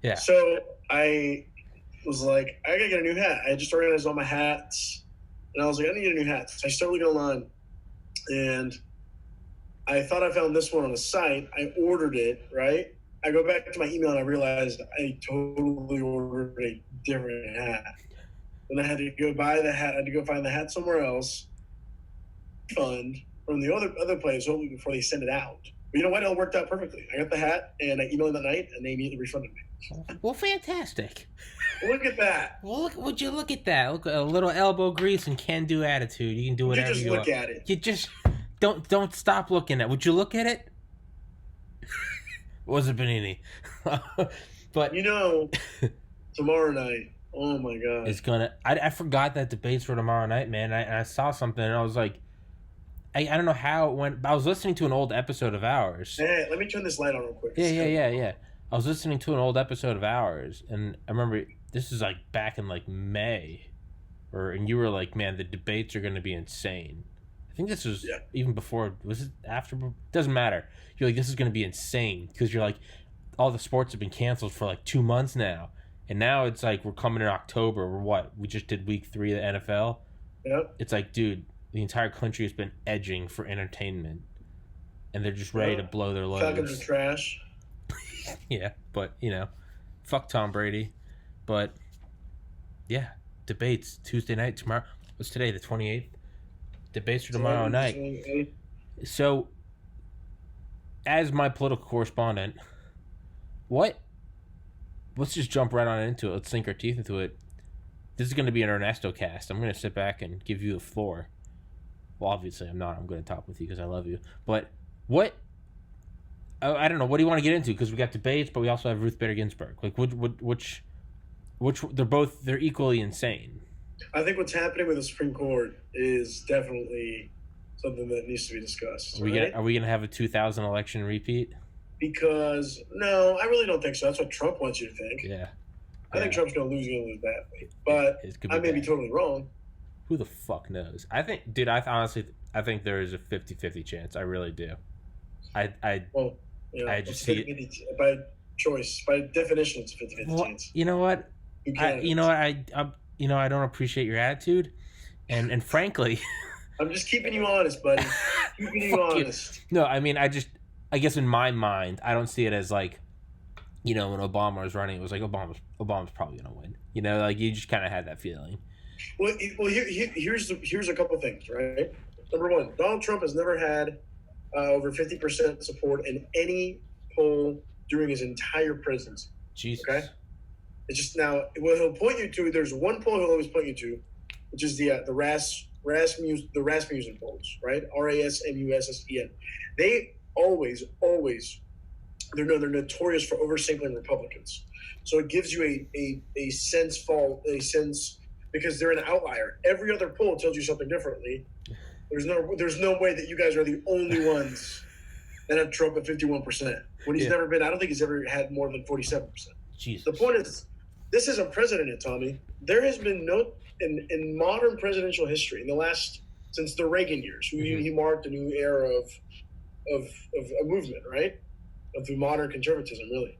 Yeah. So I was like, I gotta get a new hat. I just organized all my hats, and I was like, I need to get a new hat. So I started looking online, and I thought I found this one on the site. I ordered it, right? I go back to my email and I realized I totally ordered a different hat. And I had to go buy the hat. I had to go find the hat somewhere else, fund from the other place before they send it out. But you know what? It all worked out perfectly. I got the hat and I emailed them that night, and they immediately refunded me. Well, fantastic. Look at that. Well, would you look at that? Look, a little elbow grease and can-do attitude. You can do whatever you want. Look at it. You just don't stop looking at it. Would you look at it? Was it Panini? But tomorrow night. Oh my god! It's gonna. I forgot that debates were tomorrow night, man. I saw something and I was like, I don't know how it went. I was listening to an old episode of ours. Hey, let me turn this light on real quick. Yeah. I was listening to an old episode of ours, and I remember this is like back in like May, and you were like, man, the debates are gonna be insane. I think this was even before. Was it after? Doesn't matter. You're like, this is gonna be insane because you're like, all the sports have been canceled for like 2 months now. And now it's like we're coming in October. We just did week 3 of the NFL. Yep. It's like, dude, the entire country has been edging for entertainment, and they're just ready to blow their loads. Falcons are trash. Yeah, but fuck Tom Brady. But yeah, debates Tuesday night tomorrow. What's today? The 28th. Debates are tomorrow night. So, as my political correspondent, let's just jump right on into it. Let's sink our teeth into it. This is going to be an Ernesto cast. I'm going to sit back and give you the floor. Well, obviously I'm not. I'm going to talk with you because I love you. But I don't know. What do you want to get into? Because we got debates, but we also have Ruth Bader Ginsburg. Like, which they're equally insane. I think what's happening with the Supreme Court is definitely something that needs to be discussed. Are we gonna have a 2000 election repeat? Because no, I really don't think so. That's what Trump wants you to think. Yeah. I think Trump's going to lose badly. But I may be totally wrong. Who the fuck knows? I think there is a 50-50 chance. I really do. I just see it by choice. By definition, it's a 50-50 chance. You know what? I don't appreciate your attitude. And frankly... I'm just keeping you honest, buddy. Keeping you honest. No, I mean, I guess in my mind, I don't see it as like, when Obama was running, it was like Obama's probably gonna win. Like you just kind of had that feeling. Well, here's a couple things, right? Number one, Donald Trump has never had over 50% support in any poll during his entire presidency. Jesus. Okay. It's just now what he'll point you to. There's one poll he'll always point you to, which is the Rasmussen polls, right? RASMUSSEN. They always they're notorious for oversampling Republicans. So it gives you a sense because they're an outlier. Every other poll tells you something differently. There's no way that you guys are the only ones that have Trump at 51% when he's never been. I don't think he's ever had more than 47%. Jesus. The point is, this is unprecedented, Tommy. There has been no in modern presidential history since the Reagan years. He marked a new era of a movement, right? Of the modern conservatism, really.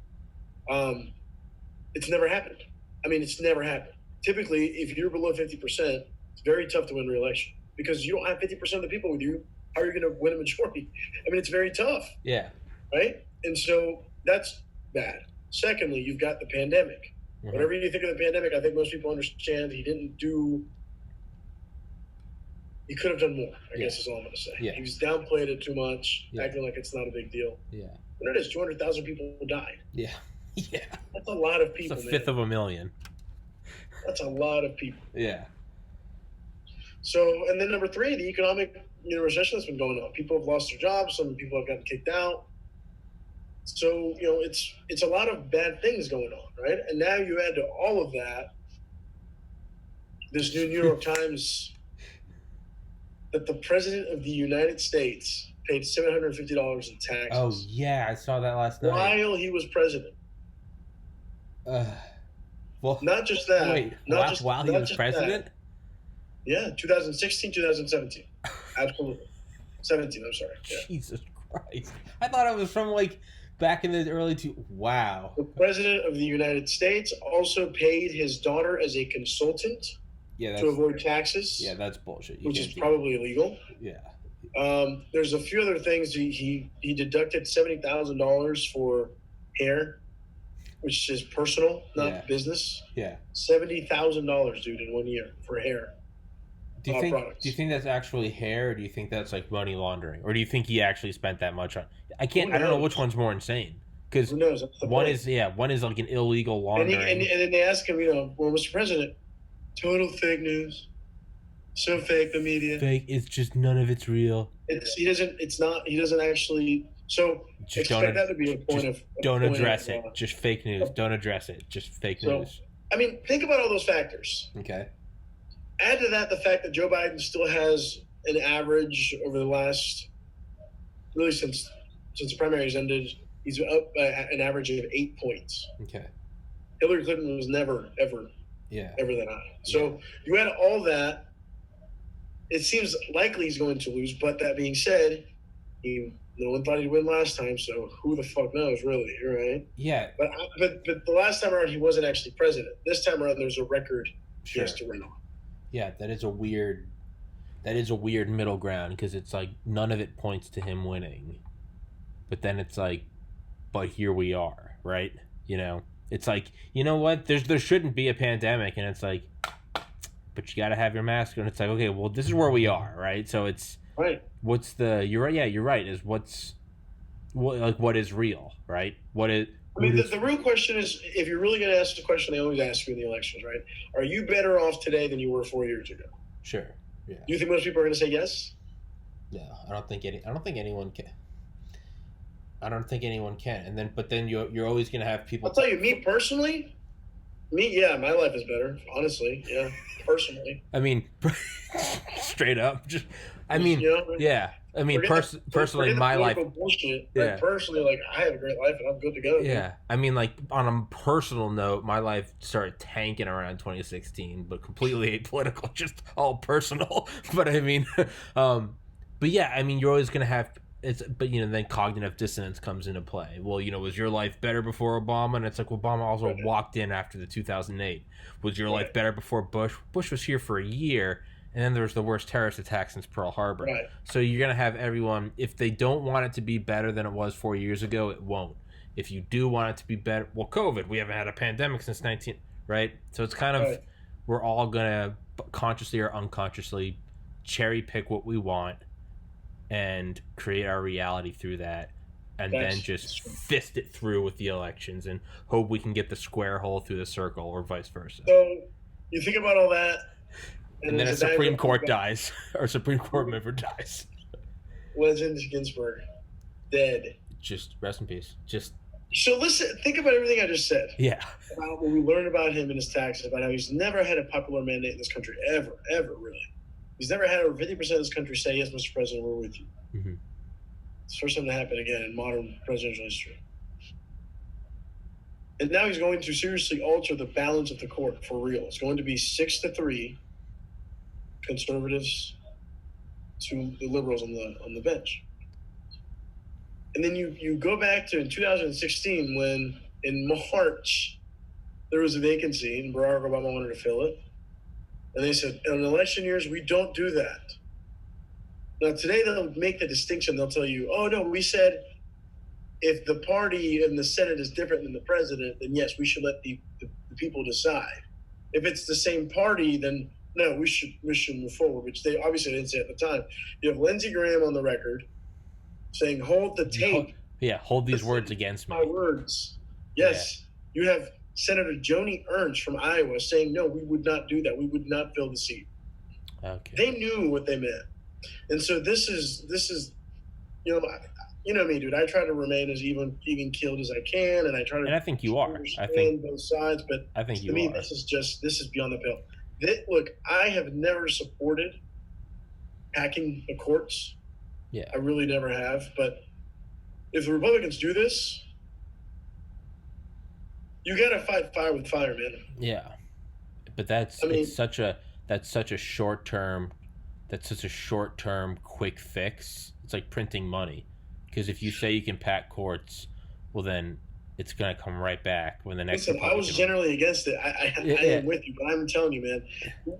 It's never happened. I mean, it's never happened. Typically, if you're below 50%, it's very tough to win re-election because you don't have 50% of the people with you. How are you going to win a majority? I mean, it's very tough. Yeah. Right? And so that's bad. Secondly, you've got the pandemic. Mm-hmm. Whatever you think of the pandemic, I think most people understand he could have done more, I guess is all I'm going to say. Yeah. He's downplayed it too much, acting like it's not a big deal. Yeah. But it is. 200,000 people died. Yeah. Yeah. That's a lot of people. It's a fifth of a million. That's a lot of people. Yeah. So, and then number 3, the economic recession that's been going on. People have lost their jobs. Some people have gotten kicked out. So, it's a lot of bad things going on, right? And now you add to all of that this new New York Times that the president of the United States paid $750 in taxes. Oh, yeah, I saw that last night. While he was president. Well, not just that. Wait, while he was president? That. Yeah, 2016, 2017. Absolutely. 17, I'm sorry. Yeah. Jesus Christ. I thought it was from, Back in the early wow. The president of the United States also paid his daughter as a consultant to avoid taxes. Yeah, that's bullshit. Which is probably illegal. Yeah. There's a few other things. He deducted $70,000 for hair, which is personal, not business. Yeah. $70,000, dude, in 1 year for hair. Do you think that's actually hair, or do you think that's like money laundering, or do you think he actually spent that much on? I don't know which one's more insane, because one is like an illegal laundering. And then they ask him, well, Mr. President, total fake news. So fake, the media. Fake. It's just none of it's real. He doesn't actually. So just expect that to be a point of. Don't address it. Just fake news. Don't address it. Just fake news. I mean, think about all those factors. Okay. Add to that the fact that Joe Biden still has an average over the last, really since the primaries ended, he's up by an average of 8 points. Okay. Hillary Clinton was never, ever that high. So you add all that, it seems likely he's going to lose. But that being said, no one thought he'd win last time, so who the fuck knows, really, right? Yeah. But the last time around, he wasn't actually president. This time around, there's a record he has to run on. Yeah, that is a weird middle ground, because it's like none of it points to him winning, but then it's like, but here we are, right? It's like, you know what? There shouldn't be a pandemic, and it's like, but you got to have your mask on. It's like, okay, well, this is where we are, right? So it's right. What's the? You're right. Yeah, you're right. Is what is real, right? The real question is, if you're really going to ask the question they always ask you in the elections, right? Are you better off today than you were 4 years ago? Sure. Yeah. Do you think most people are going to say yes? No, I don't think anyone can. But then you're always going to have people. I'll tell you, me personally, my life is better. Honestly, yeah, personally. I mean, straight up, personally, my life. Bullshit. Yeah. Personally, I have a great life and I'm good to go. Yeah, I mean, on a personal note, my life started tanking around 2016, but completely apolitical, just all personal. But I mean, you're always gonna have then cognitive dissonance comes into play. Well, was your life better before Obama? And it's like, Obama also walked in after the 2008. Was your life better before Bush? Bush was here for a year. And then there was the worst terrorist attack since Pearl Harbor. Right. So you're going to have everyone, if they don't want it to be better than it was 4 years ago, it won't. If you do want it to be better, COVID, we haven't had a pandemic since right? So it's kind of, we're all going to consciously or unconsciously cherry pick what we want and create our reality through that. And then just fist it through with the elections and hope we can get the square hole through the circle, or vice versa. So you think about all that. And then a Supreme Court dies, or a Supreme Court member dies. Legend Ginsburg, dead. Just rest in peace. So listen, think about everything I just said. Yeah. About what we learned about him and his taxes, about how he's never had a popular mandate in this country, ever, really. He's never had over 50% of this country say, yes, Mr. President, we're with you. Mm-hmm. It's the first time to happen again in modern presidential history. And now he's going to seriously alter the balance of the court for real. It's going to be 6-3 conservatives to the liberals on the bench. And then you go back to in 2016 when in March there was a vacancy and Barack Obama wanted to fill it. And they said, in election years, we don't do that. Now today they'll make the distinction. They'll tell you, oh no, we said if the party in the Senate is different than the president, then yes, we should let the people decide. If it's the same party, then no, we should move forward, which they obviously didn't say at the time. You have Lindsey Graham on the record saying, hold the tape. Yeah, hold these words against me. My words. Yes. Yeah. You have Senator Joni Ernst from Iowa saying, no, we would not do that. We would not fill the seat. Okay. They knew what they meant. And so this is you know me, dude. I try to remain as even keeled as I can, and I try to. And I think you are. I think both sides, but I think to me, this is beyond the pale. Look, I have never supported hacking the courts. Yeah. I really never have. But if the Republicans do this, you got to fight fire with fire, man. Yeah. But that's such a short-term quick fix. It's like printing money. Because if you say you can pack courts well then it's gonna come right back when the next. Listen, I was generally against it. I am with you, but I'm telling you, man,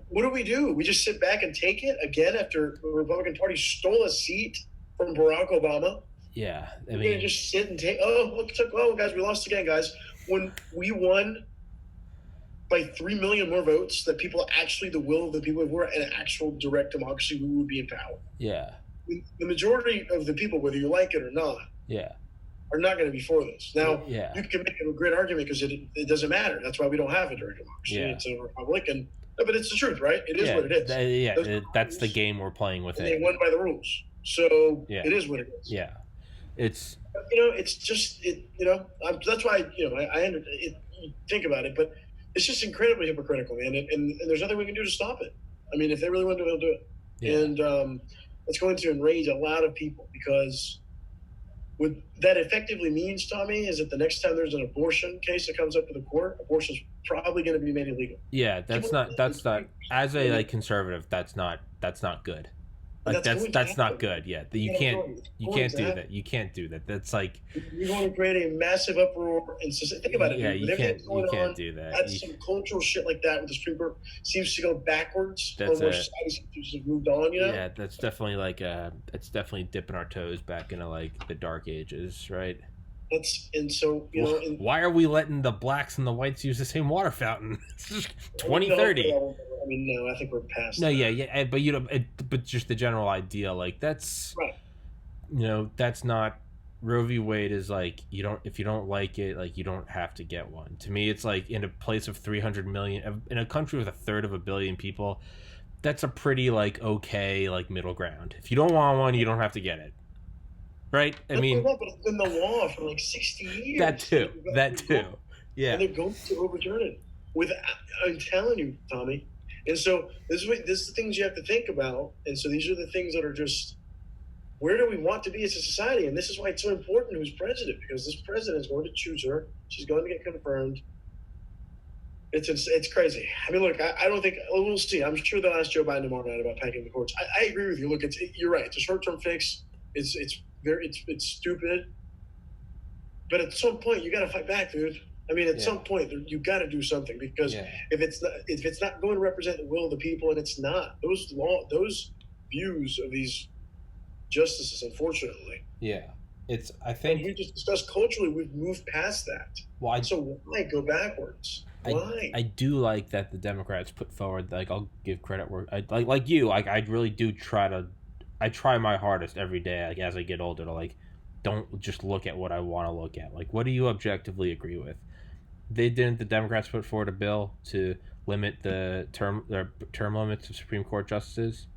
what do? We just sit back and take it again after the Republican Party stole a seat from Barack Obama? Yeah, we're gonna just sit and take. Oh, guys, we lost again, guys. When we won by 3 million more votes, that people actually, the will of the people, if we're an actual direct democracy, we would be in power. Yeah. The majority of the people, whether you like it or not, are not going to be for this. Now, you can make a great argument because it doesn't matter. That's why we don't have a direct democracy. It's a republic, but it's the truth, right? It is what it is. That's the game we're playing with. They won by the rules, so it is what it is. Yeah, it's it's just that's why I think about it, but it's just incredibly hypocritical, man. And there's nothing we can do to stop it. I mean, if they really want to do it, they'll do it. Yeah. And it's going to enrage a lot of people because what that effectively means, Tommy, is that the next time there's an abortion case that comes up to the court, abortion is probably going to be made illegal. Yeah, that's not as a conservative. That's not good. Like that's not good. Yeah, you can't do that. You can't do that. That's like you're going to create a massive uproar and think about it. Yeah, you can't do that. That's some cultural shit like that with the Supreme Court seems to go backwards. That's society seems to have moved on. Yeah, that's definitely it's definitely dipping our toes back into like the dark ages, right? Why are we letting the blacks and the whites use the same water fountain? 2030. I mean, no, I think we're past. No, that. But but just the general idea, like that's right. That's not Roe v. Wade is like if you don't like it, like you don't have to get one. To me, it's like in a place of 300 million, in a country with 1/3 of a billion people, that's a pretty like okay like middle ground. If you don't want one, you don't have to get it. Right? I mean, but it's been the law for like 60 years. That too. Yeah. And they're going to overturn it. I'm telling you, Tommy. And so this is the things you have to think about. And so these are the things that are just, where do we want to be as a society? And this is why it's so important who's president, because this president is going to choose her. She's going to get confirmed. It's crazy. I mean, look, I don't think we'll see. I'm sure they'll ask Joe Biden tomorrow night about packing the courts. I agree with you. Look, you're right. It's a short-term fix. It's stupid, but at some point you got to fight back, dude. I mean, at some point you got to do something because if it's not going to represent the will of the people, and it's not those views of these justices, unfortunately. Yeah, I think we just discussed culturally. We've moved past that. So why go backwards? Why? I do like that the Democrats put forward. Like, I'll give credit where like you. Like, I really do I try my hardest every day, like as I get older, to like don't just look at what I want to look at. Like, what do you objectively agree with? The Democrats put forward a bill to limit their term limits of Supreme Court justices.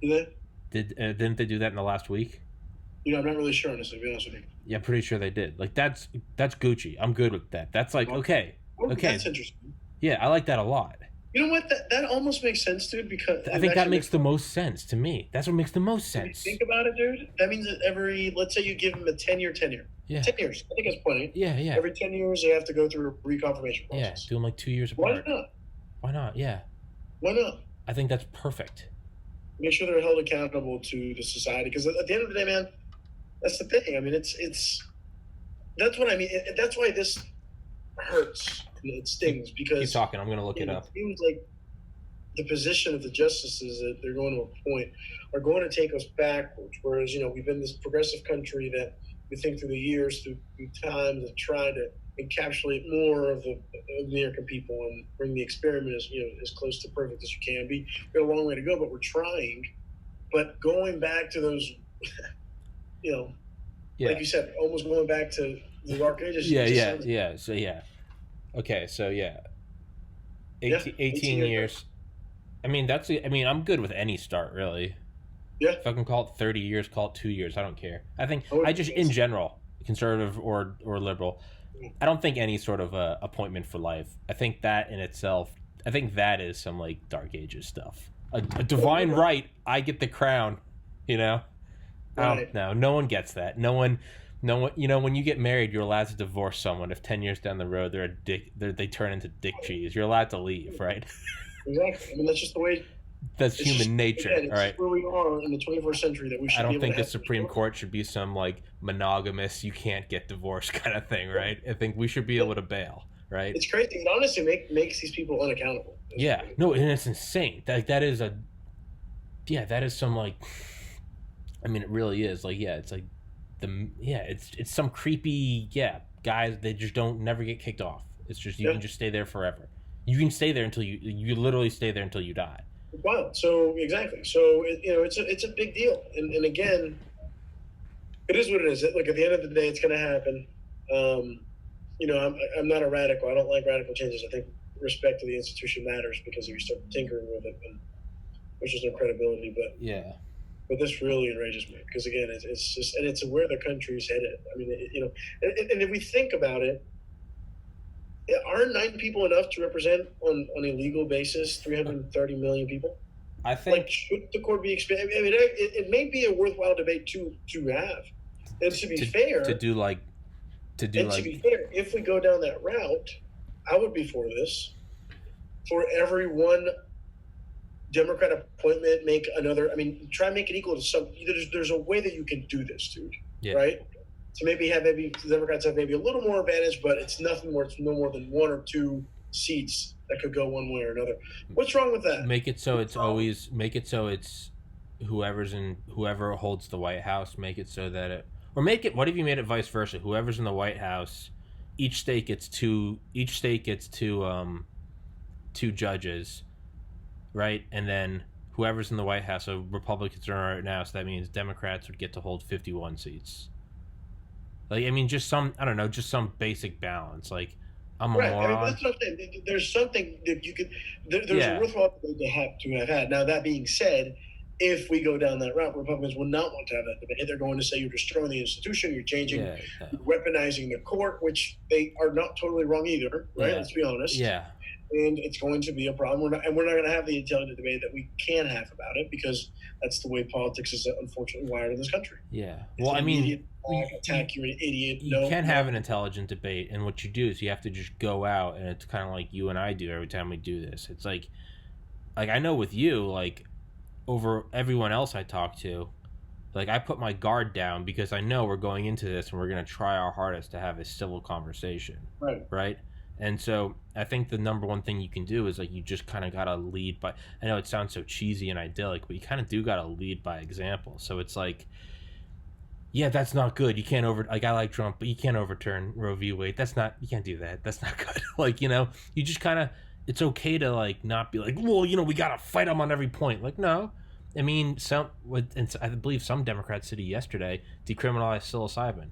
Didn't they do that in the last week? I'm not really sure, honestly, to be honest with you. Yeah, I'm pretty sure they did. Like, that's Gucci. I'm good with that. That's like okay. That's interesting. Yeah, I like that a lot. You know what? That almost makes sense, dude. Because I think that makes the most sense to me. That's what makes the most sense. Think about it, dude. That means that let's say you give them a 10-year tenure. Yeah. 10 years. I think that's plenty. Yeah. Every 10 years, they have to go through a reconfirmation process. Yeah, do them like 2 years apart. Why not? Yeah. Why not? I think that's perfect. Make sure they're held accountable to the society. Because at the end of the day, man, that's the thing. I mean, that's what I mean. That's why this hurts. It stings because keep talking. I'm going to look it up. It seems like the position of the justices that they're going to appoint are going to take us backwards. Whereas we've been this progressive country that we think through the years, through time, have tried to encapsulate more of the American people and bring the experiment as close to perfect as you can be. We've got a long way to go, but we're trying. But going back to those, like you said, almost going back to the dark ages. Okay, so 18 years. I mean, I'm good with any start, really. Yeah. If I can call it 30 years, call it 2 years. I don't care. I think in general, conservative or liberal, I don't think any sort of appointment for life. I think that in itself, that is some like dark ages stuff. A divine right. I get the crown. Right. No one gets that. No one. When you get married, you're allowed to divorce someone. If 10 years down the road they turn into dick cheese, you're allowed to leave, right? Exactly. I mean, that's just the way That's It's human just, nature. again, All it's right. just where we are in the 21st century that we should I be don't able think to the have. Supreme Court should be some like monogamous, you can't get divorced kind of thing, right? I think we should be able to bail, right? It's crazy. It honestly makes these people unaccountable. Yeah, no, and it's insane. That is that is some like, I mean, it really is like, yeah, it's like it's some creepy guys. They just don't never get kicked off. It's just you can just stay there forever. You can stay there until you literally stay there until you die. Wow. So exactly. So it's a big deal. And again, it is what it is. Look, at the end of the day, it's going to happen. I'm not a radical. I don't like radical changes. I think respect to the institution matters, because if you start tinkering with it, then there's just no credibility. But this really enrages me, because again, it's just, and it's where the country's headed. I mean, and if we think about it, aren't 9 people enough to represent on a legal basis 330 million people? I think, like, should the court be expanded? I mean, it may be a worthwhile debate to have, and to be fair, to be fair, if we go down that route, I would be for this. For every one Democrat appointment, make another. I mean, try and make it equal to some. There's a way that you can do this, dude. Right? So maybe the Democrats have maybe a little more advantage, but it's nothing more. It's no more than 1 or 2 seats that could go one way or another. What's wrong with that? Make it so it's whoever holds the White House. Make it so that it, or make it. What if you made it vice versa? Whoever's in the White House, each state gets two judges, right? And then whoever's in the White House, so Republicans are right now, so that means Democrats would get to hold 51 seats. Like, I mean, just some basic balance. Like, I'm a moron. I mean, that's what I'm saying. There's something that you could. There's a worthwhile debate to have had. Now, that being said, if we go down that route, Republicans will not want to have that debate. They're going to say you're destroying the institution, you're changing, you're weaponizing the court, which they are not totally wrong either, right? Let's be honest. Yeah. And it's going to be a problem. We're not going to have the intelligent debate that we can have about it, because that's the way politics is unfortunately wired in this country. Yeah. Well, I mean, attack, you're an idiot. You can't have an intelligent debate, and what you do is you have to just go out, and it's kind of like you and I do every time we do this. It's like I know with you, like, over everyone else I talk to, like, I put my guard down because I know we're going into this and we're going to try our hardest to have a civil conversation. Right? And so I think the number one thing you can do is, like, you just kind of got to lead by, I know it sounds so cheesy and idyllic, but you kind of do got to lead by example. So it's like, yeah, that's not good. You can't I like Trump, but you can't overturn Roe v. Wade. You can't do that. That's not good. Like, you just kind of, it's okay to, like, not be like, well, we got to fight them on every point. Like, no. I mean, I believe some Democrats said yesterday, decriminalize psilocybin.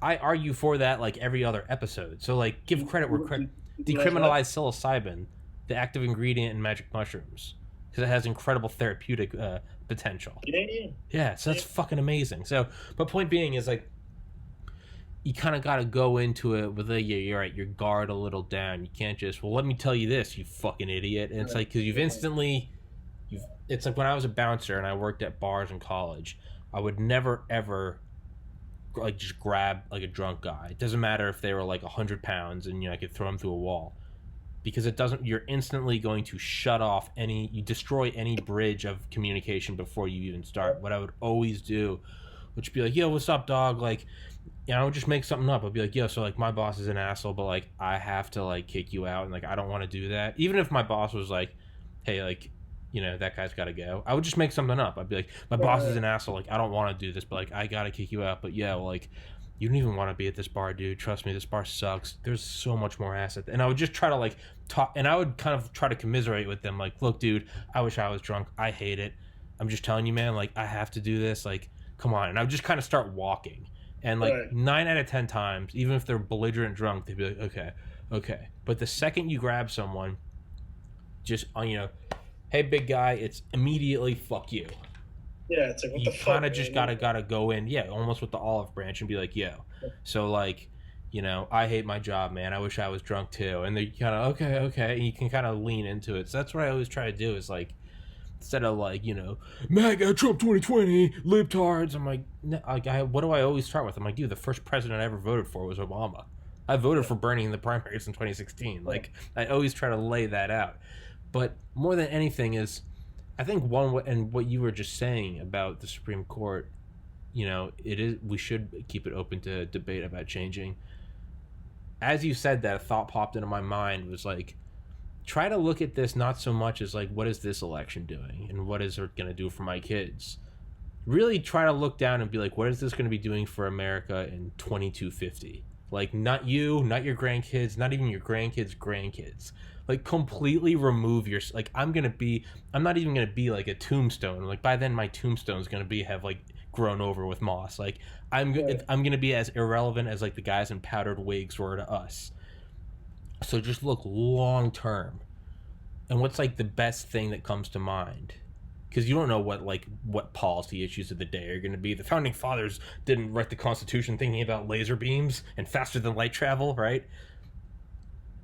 I argue for that, like, every other episode. So, like, give credit where credit. Decriminalize psilocybin, the active ingredient in magic mushrooms, because it has incredible therapeutic potential. Yeah, so that's fucking amazing. So, but point being is, like, you kind of got to go into it with you're right, your guard a little down. You can't just, well, let me tell you this, you fucking idiot. And it's like, because it's like when I was a bouncer and I worked at bars in college, I would never ever, like, just grab, like, a drunk guy. It doesn't matter if they were like 100 pounds and I could throw them through a wall, because you're instantly going to you destroy any bridge of communication before you even start. What I would always do would be like, yo, what's up, dog? Like, I would just make something up. I'd be like, yo, so, like, my boss is an asshole, but, like, I have to, like, kick you out, and, like, I don't want to do that. Even if my boss was like, hey, like, that guy's got to go, I would just make something up. I'd be like, my boss is an asshole, like, I don't want to do this, but, like, I gotta kick you out. But yeah, well, like, you don't even want to be at this bar, dude. Trust me, this bar sucks. There's so much more asset. And I would just try to, like, talk, and I would kind of try to commiserate with them, like, look, dude, I wish I was drunk. I hate it. I'm just telling you, man, like, I have to do this. Like, come on. And I would just kind of start walking. And, like, 9 out of 10 times, even if they're belligerent drunk, they'd be like, okay. But the second you grab someone, just, hey, big guy, it's immediately fuck you. Yeah, it's like, what the fuck? You kind of just gotta go in, almost with the olive branch, and be like, yo. So, like, I hate my job, man. I wish I was drunk too. And they kind of, okay, and you can kind of lean into it. So that's what I always try to do, is, like, instead of, like, MAGA, Trump 2020, libtards, I'm like, what do I always start with? I'm like, dude, the first president I ever voted for was Obama. I voted for Bernie in the primaries in 2016. Like, I always try to lay that out. But more than anything is, I think and what you were just saying about the Supreme Court, we should keep it open to debate about changing. As you said that, a thought popped into my mind was like, try to look at this not so much as like, what is this election doing and what is it going to do for my kids? Really try to look down and be like, what is this going to be doing for America in 2250? Like, not you, not your grandkids, not even your grandkids' grandkids. Like, completely remove your, like, I'm not even going to be like a tombstone. Like, by then my tombstone is going to have like grown over with moss. Like, I'm going to be as irrelevant as like the guys in powdered wigs were to us. So just look long term. And what's like the best thing that comes to mind? Because you don't know what policy issues of the day are going to be. The founding fathers didn't write the Constitution thinking about laser beams and faster than light travel, right?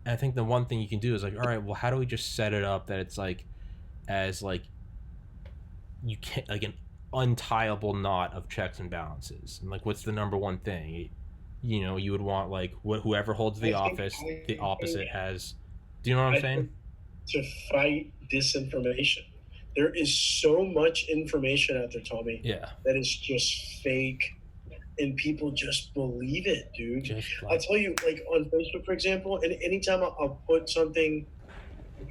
And I think the one thing you can do is like, all right, well, how do we just set it up that it's like, as like, you can't, like, an untiable knot of checks and balances. And like, what's the number one thing? You would want like whoever holds the office, the opposite has. Do you know what I'm saying? To fight disinformation. There is so much information out there, Tommy. Yeah. That is just fake, and people just believe it, dude. I'll tell you, like on Facebook, for example, and anytime I'll post something,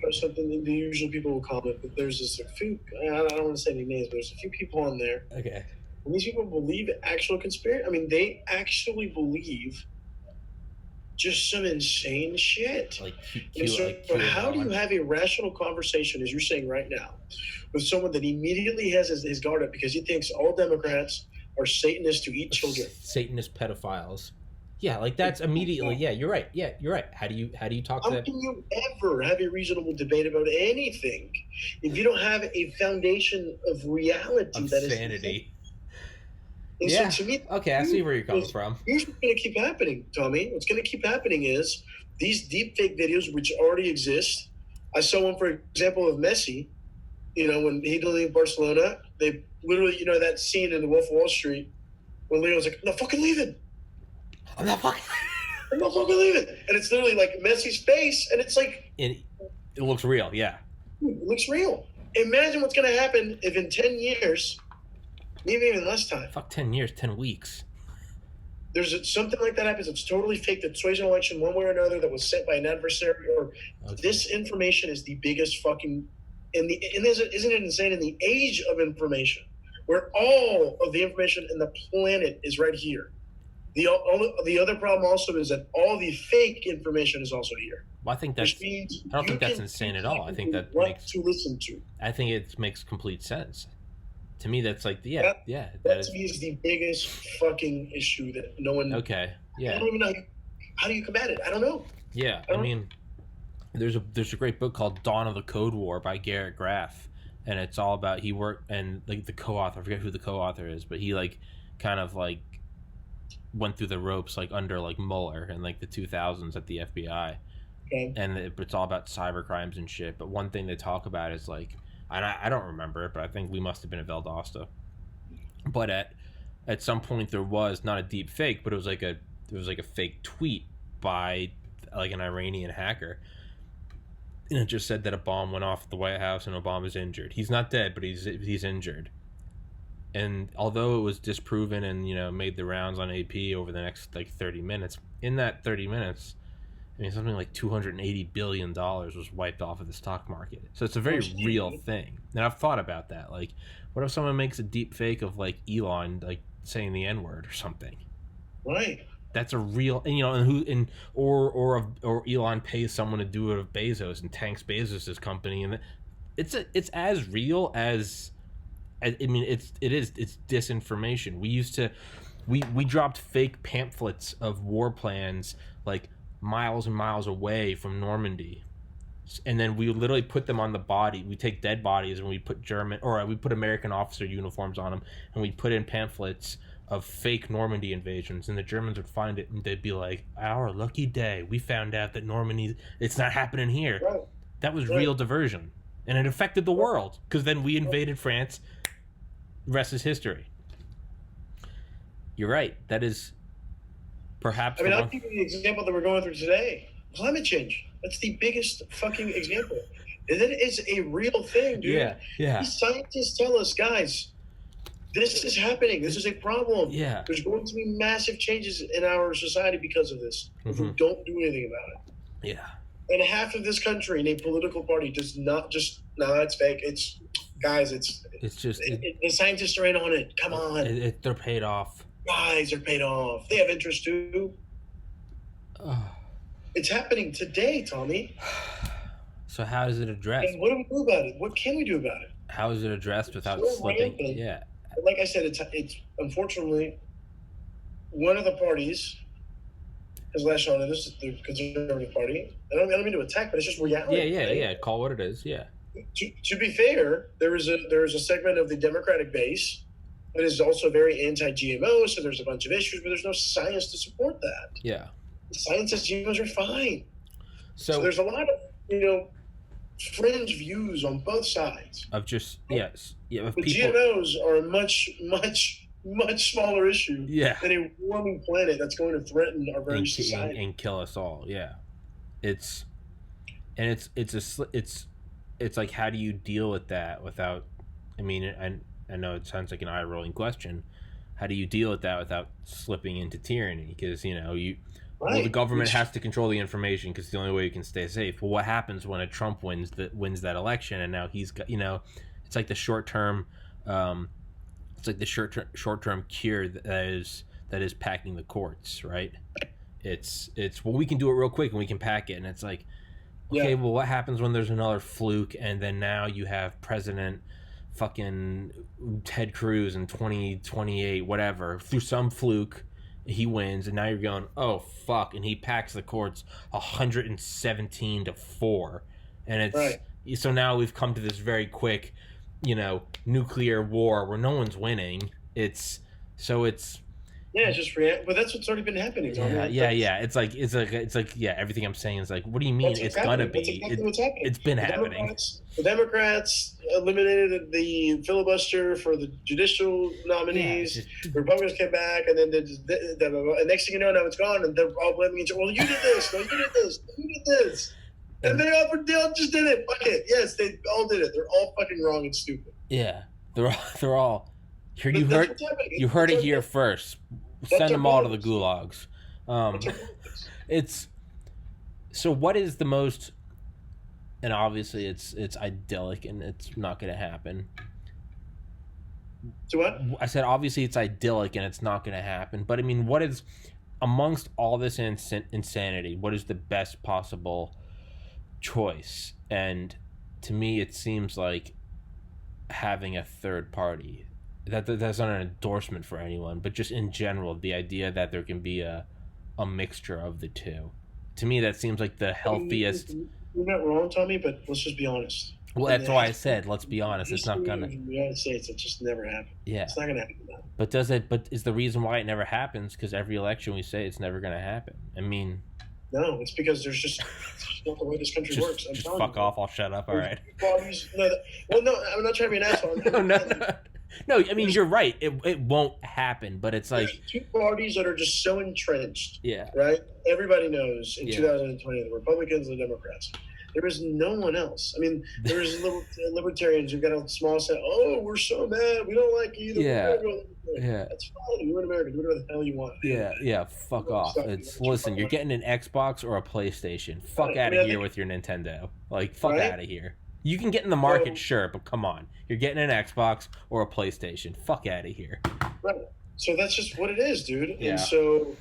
the usual people will comment. But there's this a few. I don't want to say any names, but there's a few people on there. Okay. And these people believe actual conspiracy. I mean, they actually believe just some insane shit. How do you have a rational conversation, as you're saying right now, with someone that immediately has his guard up because he thinks all Democrats are Satanists to eat children? Satanist pedophiles. Yeah, like that's immediately. Yeah, you're right. Yeah, you're right. How do you talk to that? How can you ever have a reasonable debate about anything if you don't have a foundation of reality that is sanity? And yeah. So to me, okay, I see where you're coming from. Here's what's going to keep happening, Tommy. What's going to keep happening is these deep fake videos, which already exist. I saw one, for example, of Messi. When he did leave Barcelona, they literally, that scene in The Wolf of Wall Street when Leo was like, "I'm not fucking leaving. I'm not fucking leaving." And it's literally like Messi's face, and it's like it looks real. Yeah, it looks real. Imagine what's going to happen if in 10 years. Maybe even less time. Fuck 10 years, 10 weeks. There's something like that happens. It's totally fake. The sways an election one way or another that was sent by an adversary. Or This information is the biggest fucking. Isn't it insane? In the age of information, where all of the information in the planet is right here. The other problem also is that all the fake information is also here. Well, I think I don't think that's insane at all. I think that makes to listen to. I think it makes complete sense. To me, that's like that to me is the biggest fucking issue that no one. Okay. Yeah. I don't even know how do you combat it. I don't know. Yeah, I mean, there's a great book called Dawn of the Code War by Garrett Graff, and it's all about he worked and like the co-author. I forget who the co-author is, but he like kind of like went through the ropes like under like Mueller in like the 2000s at the FBI, and it's all about cyber crimes and shit. But one thing they talk about is like. And I don't remember it, but I think we must have been at Valdosta. But at some point there was not a deep fake, but it was like a fake tweet by like an Iranian hacker, and it just said that a bomb went off at the White House and Obama's injured. He's not dead, but he's injured. And although it was disproven and made the rounds on AP over the next like 30 minutes, in that 30 minutes. I mean, something like $280 billion was wiped off of the stock market. So it's a very real thing. And I've thought about that. Like, what if someone makes a deep fake of like Elon, like saying the N-word or something? Right. That's a real, or Elon pays someone to do it of Bezos and tanks Bezos's company, and it's as real as I mean, it's disinformation. We dropped fake pamphlets of war plans like miles and miles away from Normandy, and then we literally put them on the body. We take dead bodies and we put we put American officer uniforms on them, and we put in pamphlets of fake Normandy invasions, and the Germans would find it and they'd be like, "Our lucky day, we found out that Normandy, it's not happening here." Right. That was real diversion, and it affected the world because then we invaded France. The rest is history. You're right. That is perhaps. I mean, I'll give you the example that we're going through today. Climate change. That's the biggest fucking example. And it is a real thing, dude. Yeah, yeah. These scientists tell us, guys, this is happening. This is a problem. Yeah. There's going to be massive changes in our society because of this if we don't do anything about it. Yeah. And half of this country in a political party does not just, no, that's fake. It's, guys, it's just, the scientists are in on it. Come on. They're paid off. Guys, they're paid off. They have interest too. It's happening today, Tommy. So how is it addressed? And what do we do about it? What can we do about it? How is it addressed without slipping? Rampant. Yeah. Like I said, it's unfortunately one of the parties has lashed on to this, the Conservative Party. I don't mean to attack, but it's just reality. Yeah. Call what it is. Yeah. To be fair, there is a segment of the Democratic base that is also very anti-GMO. So there's a bunch of issues, but there's no science to support that. Yeah. The science says GMOs are fine. So there's a lot of fringe views on both sides. Of just Of but people. GMOs are a much smaller issue than a warming planet that's going to threaten our very society and kill us all. Yeah, it's like, how do you deal with that without? I mean, I know it sounds like an eye-rolling question. How do you deal with that without slipping into tyranny? Because the government has to control the information because it's the only way you can stay safe. Well, what happens when a Trump wins that election and now he's got it's like the short-term cure that is packing the courts, right? It's well, we can do it real quick and we can pack it, and it's like, okay, well, what happens when there's another fluke and then now you have President fucking Ted Cruz in 2028, whatever, through some fluke he wins, and now you're going, oh fuck, and he packs the courts 117-4, and it's so now we've come to this very quick, nuclear war where no one's winning. It's just but that's what's already been happening. Yeah. It's like everything I'm saying is like, what do you mean it's gonna be? That's exactly what's happening. It's been happening. The Democrats eliminated the filibuster for the judicial nominees. The Republicans came back, and then and next thing you know, now it's gone, and they're all blaming each other. Well, you did this. No, you did this. You did this. And they all just did it. Fuck it. Yes, they all did it. They're all fucking wrong and stupid. Yeah, they're all. You heard it here first. Send them all to the gulags. It's so. What is the most? And obviously, it's idyllic, and it's not going to happen. So what? I said obviously it's idyllic, and it's not going to happen. But I mean, what is amongst all this insanity? What is the best possible choice? And to me, it seems like having a third party. That's not an endorsement for anyone, but just in general, the idea that there can be a mixture of the two. To me, that seems like the healthiest. You're not wrong, Tommy, but let's just be honest. Well, that's why I said, let's be honest. It's not gonna. In the United States, it just never happened. Yeah, it's not gonna happen now. But does it? But is the reason why it never happens because every election we say it's never gonna happen? I mean. No, it's because there's just not the way this country works. Just fuck off. I'll shut up. All right. No, I'm not trying to be an asshole. No, I mean, you're right. It won't happen, but it's like... There's two parties that are just so entrenched. Yeah. Right? Everybody knows in 2020, the Republicans and the Democrats. There is no one else. I mean, there's libertarians who've got a small set. Oh, we're so mad. We don't like either. Yeah. That's fine. You're in America. Do whatever the hell you want. Yeah. Fuck off. Listen, you're getting an Xbox or a PlayStation. Fuck out of here with your Nintendo. Like, fuck out of here. You can get in the market, sure, but come on. You're getting an Xbox or a PlayStation. Fuck out of here. Right. So that's just what it is, dude. Yeah. And so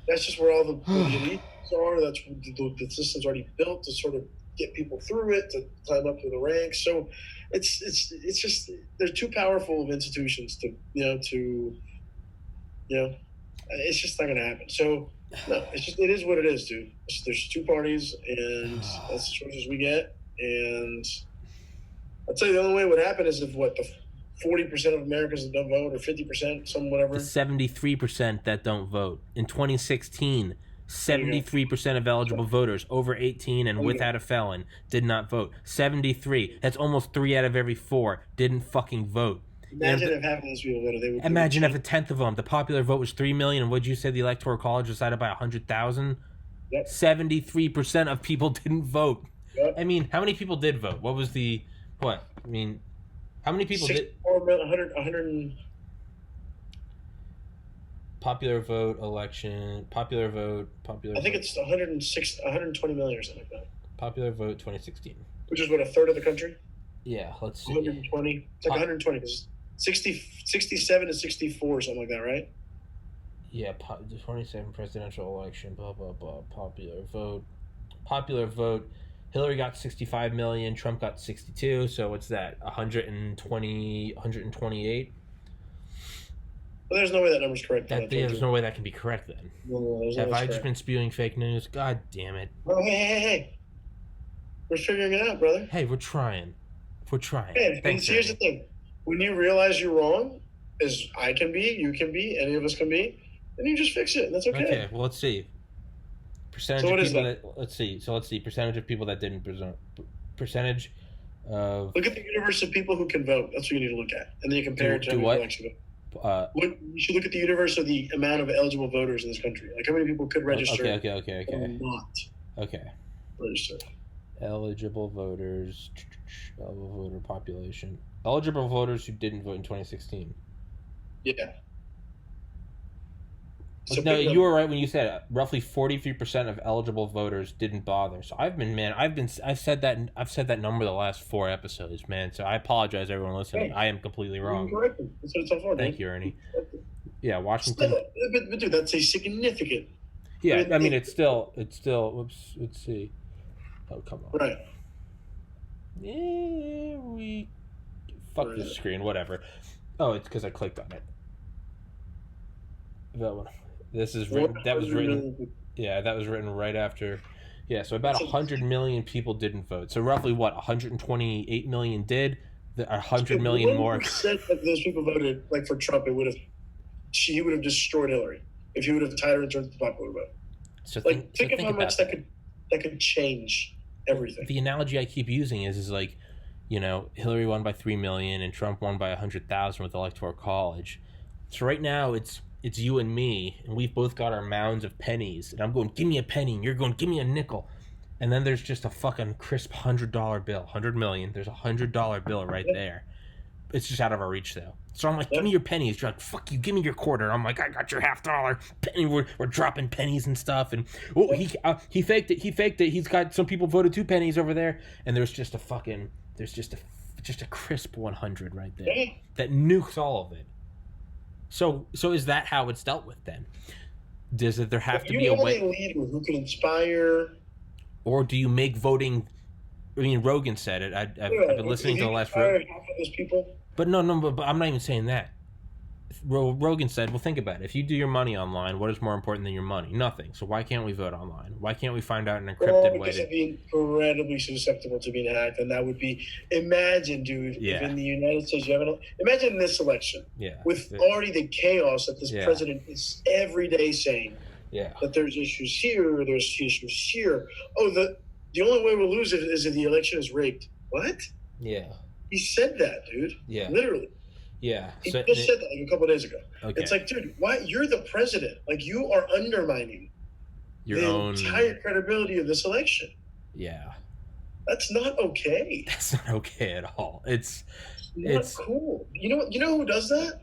that's just where all the elites are. That's the system's already built to sort of get people through it, to climb up through the ranks. So it's just they're too powerful of institutions to it's just not gonna happen. So no, it is what it is, dude. There's two parties, and that's the choices we get. And I'll tell you, the only way it would happen is if the 40% of Americans that don't vote, or 50%, some whatever. The 73% that don't vote. In 2016, 73% of eligible voters over 18 and without a felon did not vote. 73. That's almost 3 out of every 4 didn't fucking vote. Imagine if half of those people voted. Imagine if a tenth of them. The popular vote was 3 million, and what'd you say the Electoral College decided by 100,000? Yep. 73% of people didn't vote. Yep. I mean, how many people did vote? What was the what? I mean, how many people did? 100. Popular vote election. Popular vote. Popular. I think vote, it's 120 million or something like that. Popular vote 2016. Which is what, a third of the country? Yeah, let's see. 120. It's like 120 because 67 to 64, something like that, right? Yeah, the 27 presidential election. Blah blah blah. Popular vote. Popular vote. Hillary got 65 million. Trump got 62. So what's that? 128. Well, there's no way that number's correct. There's no way that can be correct then. No, have I just been spewing fake news? God damn it. Oh, hey. We're figuring it out, brother. Hey, we're trying. Hey, thanks, here's the thing. When you realize you're wrong, as I can be, you can be, any of us can be, then you just fix it. That's okay. Okay, well, let's see. Percentage of people that... Let's see. So let's see. Percentage of people that didn't present. Percentage of... Look at the universe of people who can vote. That's what you need to look at. And then you compare it to how many people actually vote. You should look at the universe of the amount of eligible voters in this country. Like how many people could register. Okay. Not. Okay. Register. Eligible voters. Eligible voter population. Eligible voters who didn't vote in 2016. Yeah. So no, you were right when you said roughly 43% of eligible voters didn't bother. So I've said that number the last 4 episodes, man. So I apologize, everyone listening. I am completely wrong. That's what it's all for. Thank you, Ernie. Yeah, Washington. But dude, that's a significant. Yeah, I mean it's still. Whoops. Let's see. Oh, come on. Right. Yeah, fuck this screen. Whatever. Oh, it's because I clicked on it. That one. This is written. That was written. Yeah, that was written right after. Yeah, so about 100 million people didn't vote. So roughly what? 128 million did. 100 million more. Percent of those people voted like for Trump. He would have destroyed Hillary if he would have tied her in terms of the popular vote. So think of how much that could change everything. The analogy I keep using is like, Hillary won by 3 million and Trump won by 100,000 with Electoral College. So right now it's you and me, and we've both got our mounds of pennies, and I'm going, give me a penny, and you're going, give me a nickel. And then there's just a fucking crisp $100 bill, 100 million. There's a $100 bill right there. It's just out of our reach, though. So I'm like, give me your pennies. You're like, fuck you, give me your quarter. I'm like, I got your $50 penny. We're dropping pennies and stuff. And he faked it. He's got some people voted 2 pennies over there, and there's just a crisp 100 right there that nukes all of it. So is that how it's dealt with then? Does there have to be a way? A leader who can inspire, or do you make voting? I mean, Rogan said it. I've been listening to the last. Half of those people. But no, but I'm not even saying that. Rogan said, well, think about it. If you do your money online, what is more important than your money? Nothing. So why can't we vote online? Why can't we find out an encrypted way? Because it'd be incredibly susceptible to being hacked, and that would be. Imagine, dude, if in the United States you have imagine this election. Yeah. With already the chaos that this president is every day saying. Yeah. That there's issues here, there's issues here. Oh, the only way we'll lose it is if the election is rigged. What? Yeah. He said that, dude. Yeah. Literally. Yeah. He just said that like a couple of days ago. Okay. It's like, dude, why? You're the president. Like, you are undermining the entire credibility of this election. Yeah. That's not okay. That's not okay at all. It's cool. You know who does that?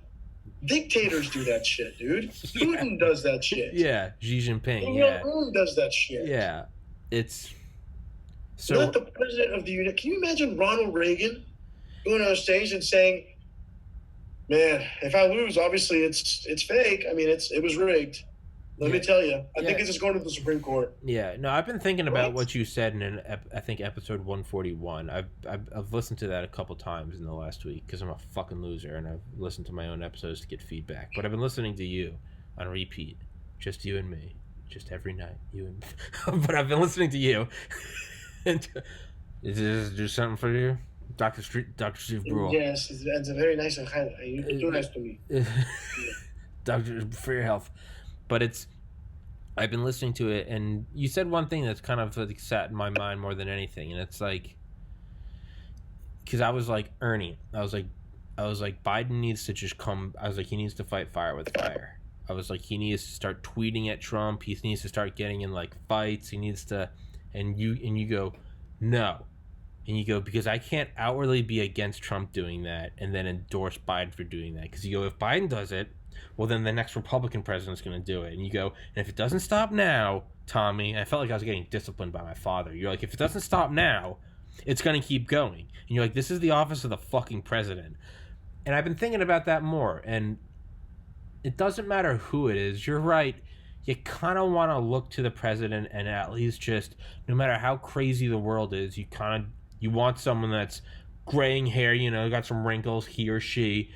Dictators do that shit, dude. Putin does that shit. Yeah. Xi Jinping. Kim Jong-un does that shit. Yeah. It's so. Not the president of the United. Can you imagine Ronald Reagan going on stage and saying, "Man, if I lose, obviously it's fake. I mean, it was rigged. Let me tell you. I think it's just going to the Supreme Court." Yeah. No, I've been thinking about what you said in I think episode 141. I've listened to that a couple times in the last week because I'm a fucking loser and I've listened to my own episodes to get feedback. But I've been listening to you on repeat, just you and me, just every night, you and me. But I've been listening to you. And is this do something for you? Dr. Steve Brule. Yes, it's a very nice and kind. You're too nice to me. Doctor, for your health. But I've been listening to it, and you said one thing that's kind of like sat in my mind more than anything, and it's like, because I was like, Ernie, I was like, Biden needs to just come. I was like, he needs to fight fire with fire. I was like, he needs to start tweeting at Trump. He needs to start getting in like fights. He needs to, and you go, No. And you go, because I can't outwardly be against Trump doing that and then endorse Biden for doing that. Because you go, if Biden does it, well, then the next Republican president's going to do it. And you go, and if it doesn't stop now, Tommy, I felt like I was getting disciplined by my father. You're like, if it doesn't stop now, it's going to keep going. And you're like, this is the office of the fucking president. And I've been thinking about that more. And it doesn't matter who it is. You're right. You kind of want to look to the president and at least just, no matter how crazy the world is, you want someone that's graying hair, got some wrinkles, he or she,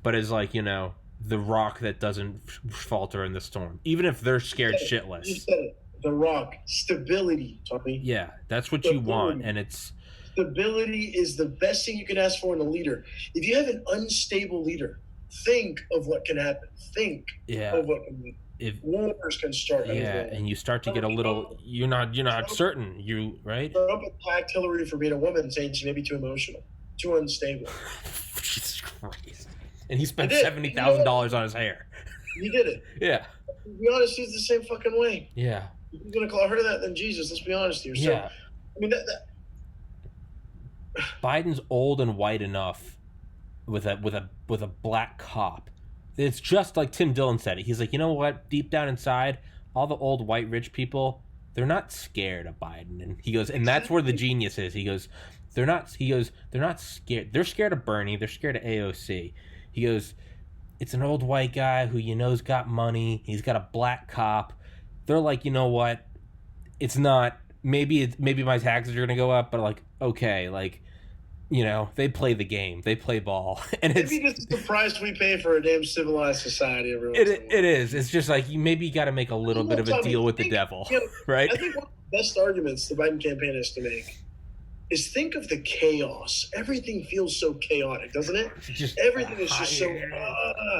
but is like, the rock that doesn't falter in the storm, even if they're scared shitless. You said it. The rock. Stability, Tommy. Yeah, that's what you want, and it's... Stability is the best thing you can ask for in a leader. If you have an unstable leader, think of what can happen. Think of what can happen. If wars can start. And you start to get a little. You're not certain. Right? Trump attacked Hillary for being a woman, saying she may be too emotional, too unstable. Jesus Christ! And he spent $70,000 on his hair. He did it. Yeah. To be honest, he's the same fucking way. Yeah. If you're gonna call her that, then Jesus. Let's be honest here. So, yeah. I mean that. Biden's old and white enough, with a black cop. It's just like Tim Dillon said it. He's like, you know what? Deep down inside, all the old white rich people, they're not scared of Biden. And he goes, and that's where the genius is. He goes, they're not scared. They're scared of Bernie. They're scared of AOC. He goes, it's an old white guy who has got money. He's got a black cop. They're like, you know what? It's not. Maybe my taxes are gonna go up, but like, okay, like. They play the game. They play ball. And maybe this is the price we pay for a damn civilized society. It is. It's just like, you got to make a little bit of a deal with the devil, right? I think one of the best arguments the Biden campaign has to make is think of the chaos. Everything feels so chaotic, doesn't it? Everything is just so...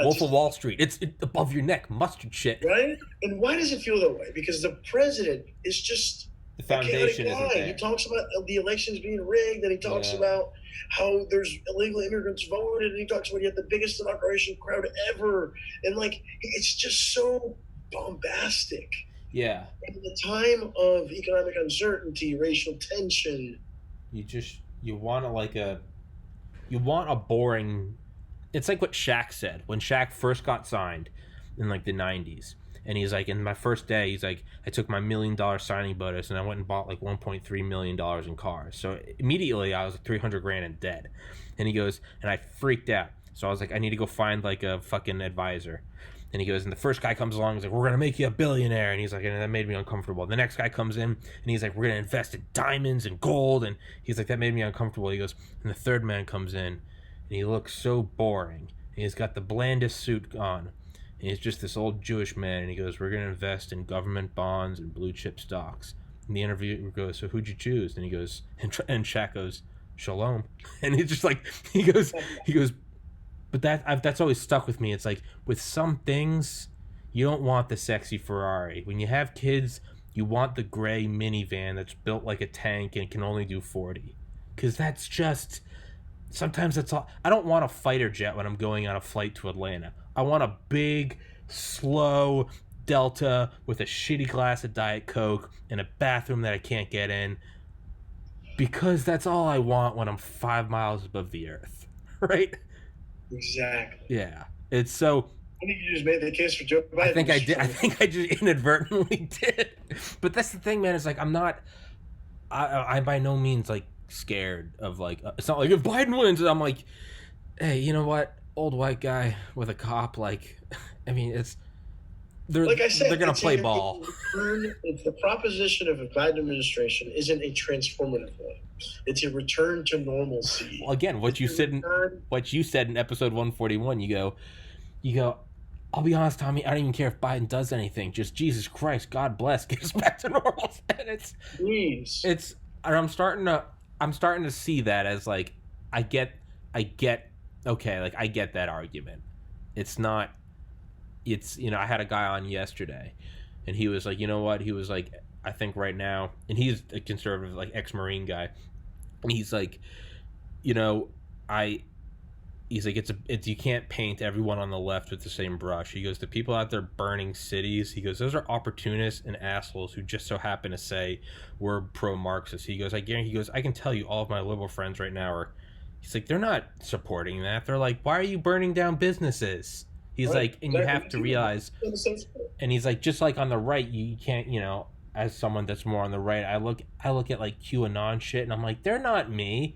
Wolf of Wall Street. It's above your neck. Mustard shit. Right? And why does it feel that way? Because the president is just... The foundation isn't there. He talks about the elections being rigged, and he talks about how there's illegal immigrants voted, and he talks about he had the biggest inauguration crowd ever, and like it's just so bombastic. Yeah. In the time of economic uncertainty, racial tension, you want a boring. It's like what Shaq said when Shaq first got signed in like the 90s. And he's like, in my first day, he's like, I took my $1 million signing bonus and I went and bought like $1.3 million in cars. So immediately I was like $300,000 in debt. And he goes, and I freaked out. So I was like, I need to go find like a fucking advisor. And he goes, and the first guy comes along, he's like, we're going to make you a billionaire. And he's like, and that made me uncomfortable. The next guy comes in and he's like, we're going to invest in diamonds and gold. And he's like, that made me uncomfortable. He goes, and the third man comes in and he looks so boring. And he's got the blandest suit on. And he's just this old Jewish man, and he goes, we're going to invest in government bonds and blue chip stocks. And the interviewer goes, so who'd you choose? And he goes, and Shaq goes, Shalom. And he's just like, he goes, but that's always stuck with me. It's like, with some things, you don't want the sexy Ferrari. When you have kids, you want the gray minivan that's built like a tank and can only do 40. Because that's just, sometimes that's all. I don't want a fighter jet when I'm going on a flight to Atlanta. I want a big, slow Delta with a shitty glass of Diet Coke and a bathroom that I can't get in. Because that's all I want when I'm 5 miles above the earth. Right? Exactly. Yeah. It's so... I think you just made the case for Joe Biden. I think I did. I think I just inadvertently did. But that's the thing, man. It's like, I'm not... I by no means, like, scared of, like... It's not like, if Biden wins, I'm like, hey, you know what? Old white guy with a cop, like, I mean, it's, they're, like I said, they're going to play ball. It's the proposition of a Biden administration isn't a transformative one. It's a return to normalcy. Well, again, what you said in episode 141, you go, I'll be honest, Tommy, I don't even care if Biden does anything. Just Jesus Christ, God bless, get us back to normal. And I'm starting to see that as like, I get. Okay, like, I get that argument. It's, I had a guy on yesterday, and he was like, you know what? He was like, I think right now, and he's a conservative, like, ex-Marine guy, and he's like, I he's like, it's you can't paint everyone on the left with the same brush. He goes, the people out there burning cities, he goes, those are opportunists and assholes who just so happen to say we're pro-Marxist. He goes, I guarantee, he goes, I can tell you all of my liberal friends right now are, he's like, they're not supporting that. They're like, why are you burning down businesses? He's like, and you have to realize, and he's like, just like on the right, you can't, you know, as someone that's more on the right, I look at like QAnon shit, and I'm like, they're not me.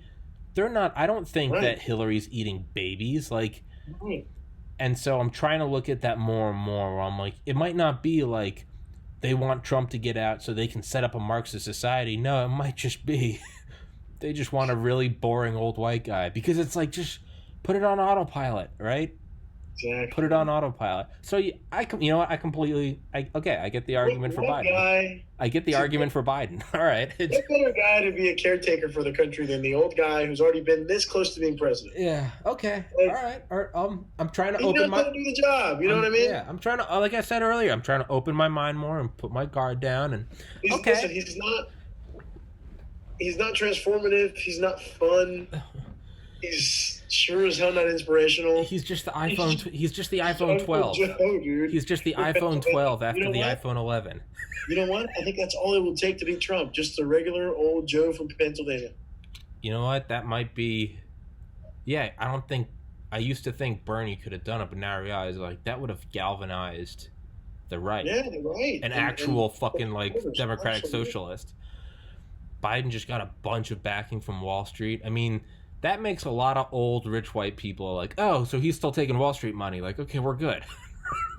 They're not. I don't think that Hillary's eating babies, like, and so I'm trying to look at that more and more. Where I'm like, it might not be like they want Trump to get out so they can set up a Marxist society. No, it might just be they just want a really boring old white guy, because it's like, just put it on autopilot, right? Exactly. Put it on autopilot. So you know what? I get the argument for Biden. I get the argument for Biden. All right. It's a better guy to be a caretaker for the country than the old guy who's already been this close to being president. Yeah. Okay. Like, all right. I'm trying to open my. To do the job. You know what I mean? Yeah. I'm trying to, like I said earlier, I'm trying to open my mind more and put my guard down. And listen, he's not transformative. He's not fun. He's sure as hell not inspirational. He's just the iPhone. He's just the iPhone 12. Joe, dude. He's just the iPhone 12 after the iPhone 11. You know what? I think that's all it will take to beat Trump. Just a regular old Joe from Pennsylvania. You know what? That might be. Yeah, I used to think Bernie could have done it, but now I realize like that would have galvanized the right. Yeah, the right. An actual fucking like democratic socialist. Biden just got a bunch of backing from Wall Street. I mean, that makes a lot of old rich white people like, oh, so he's still taking Wall Street money. Like, okay, we're good.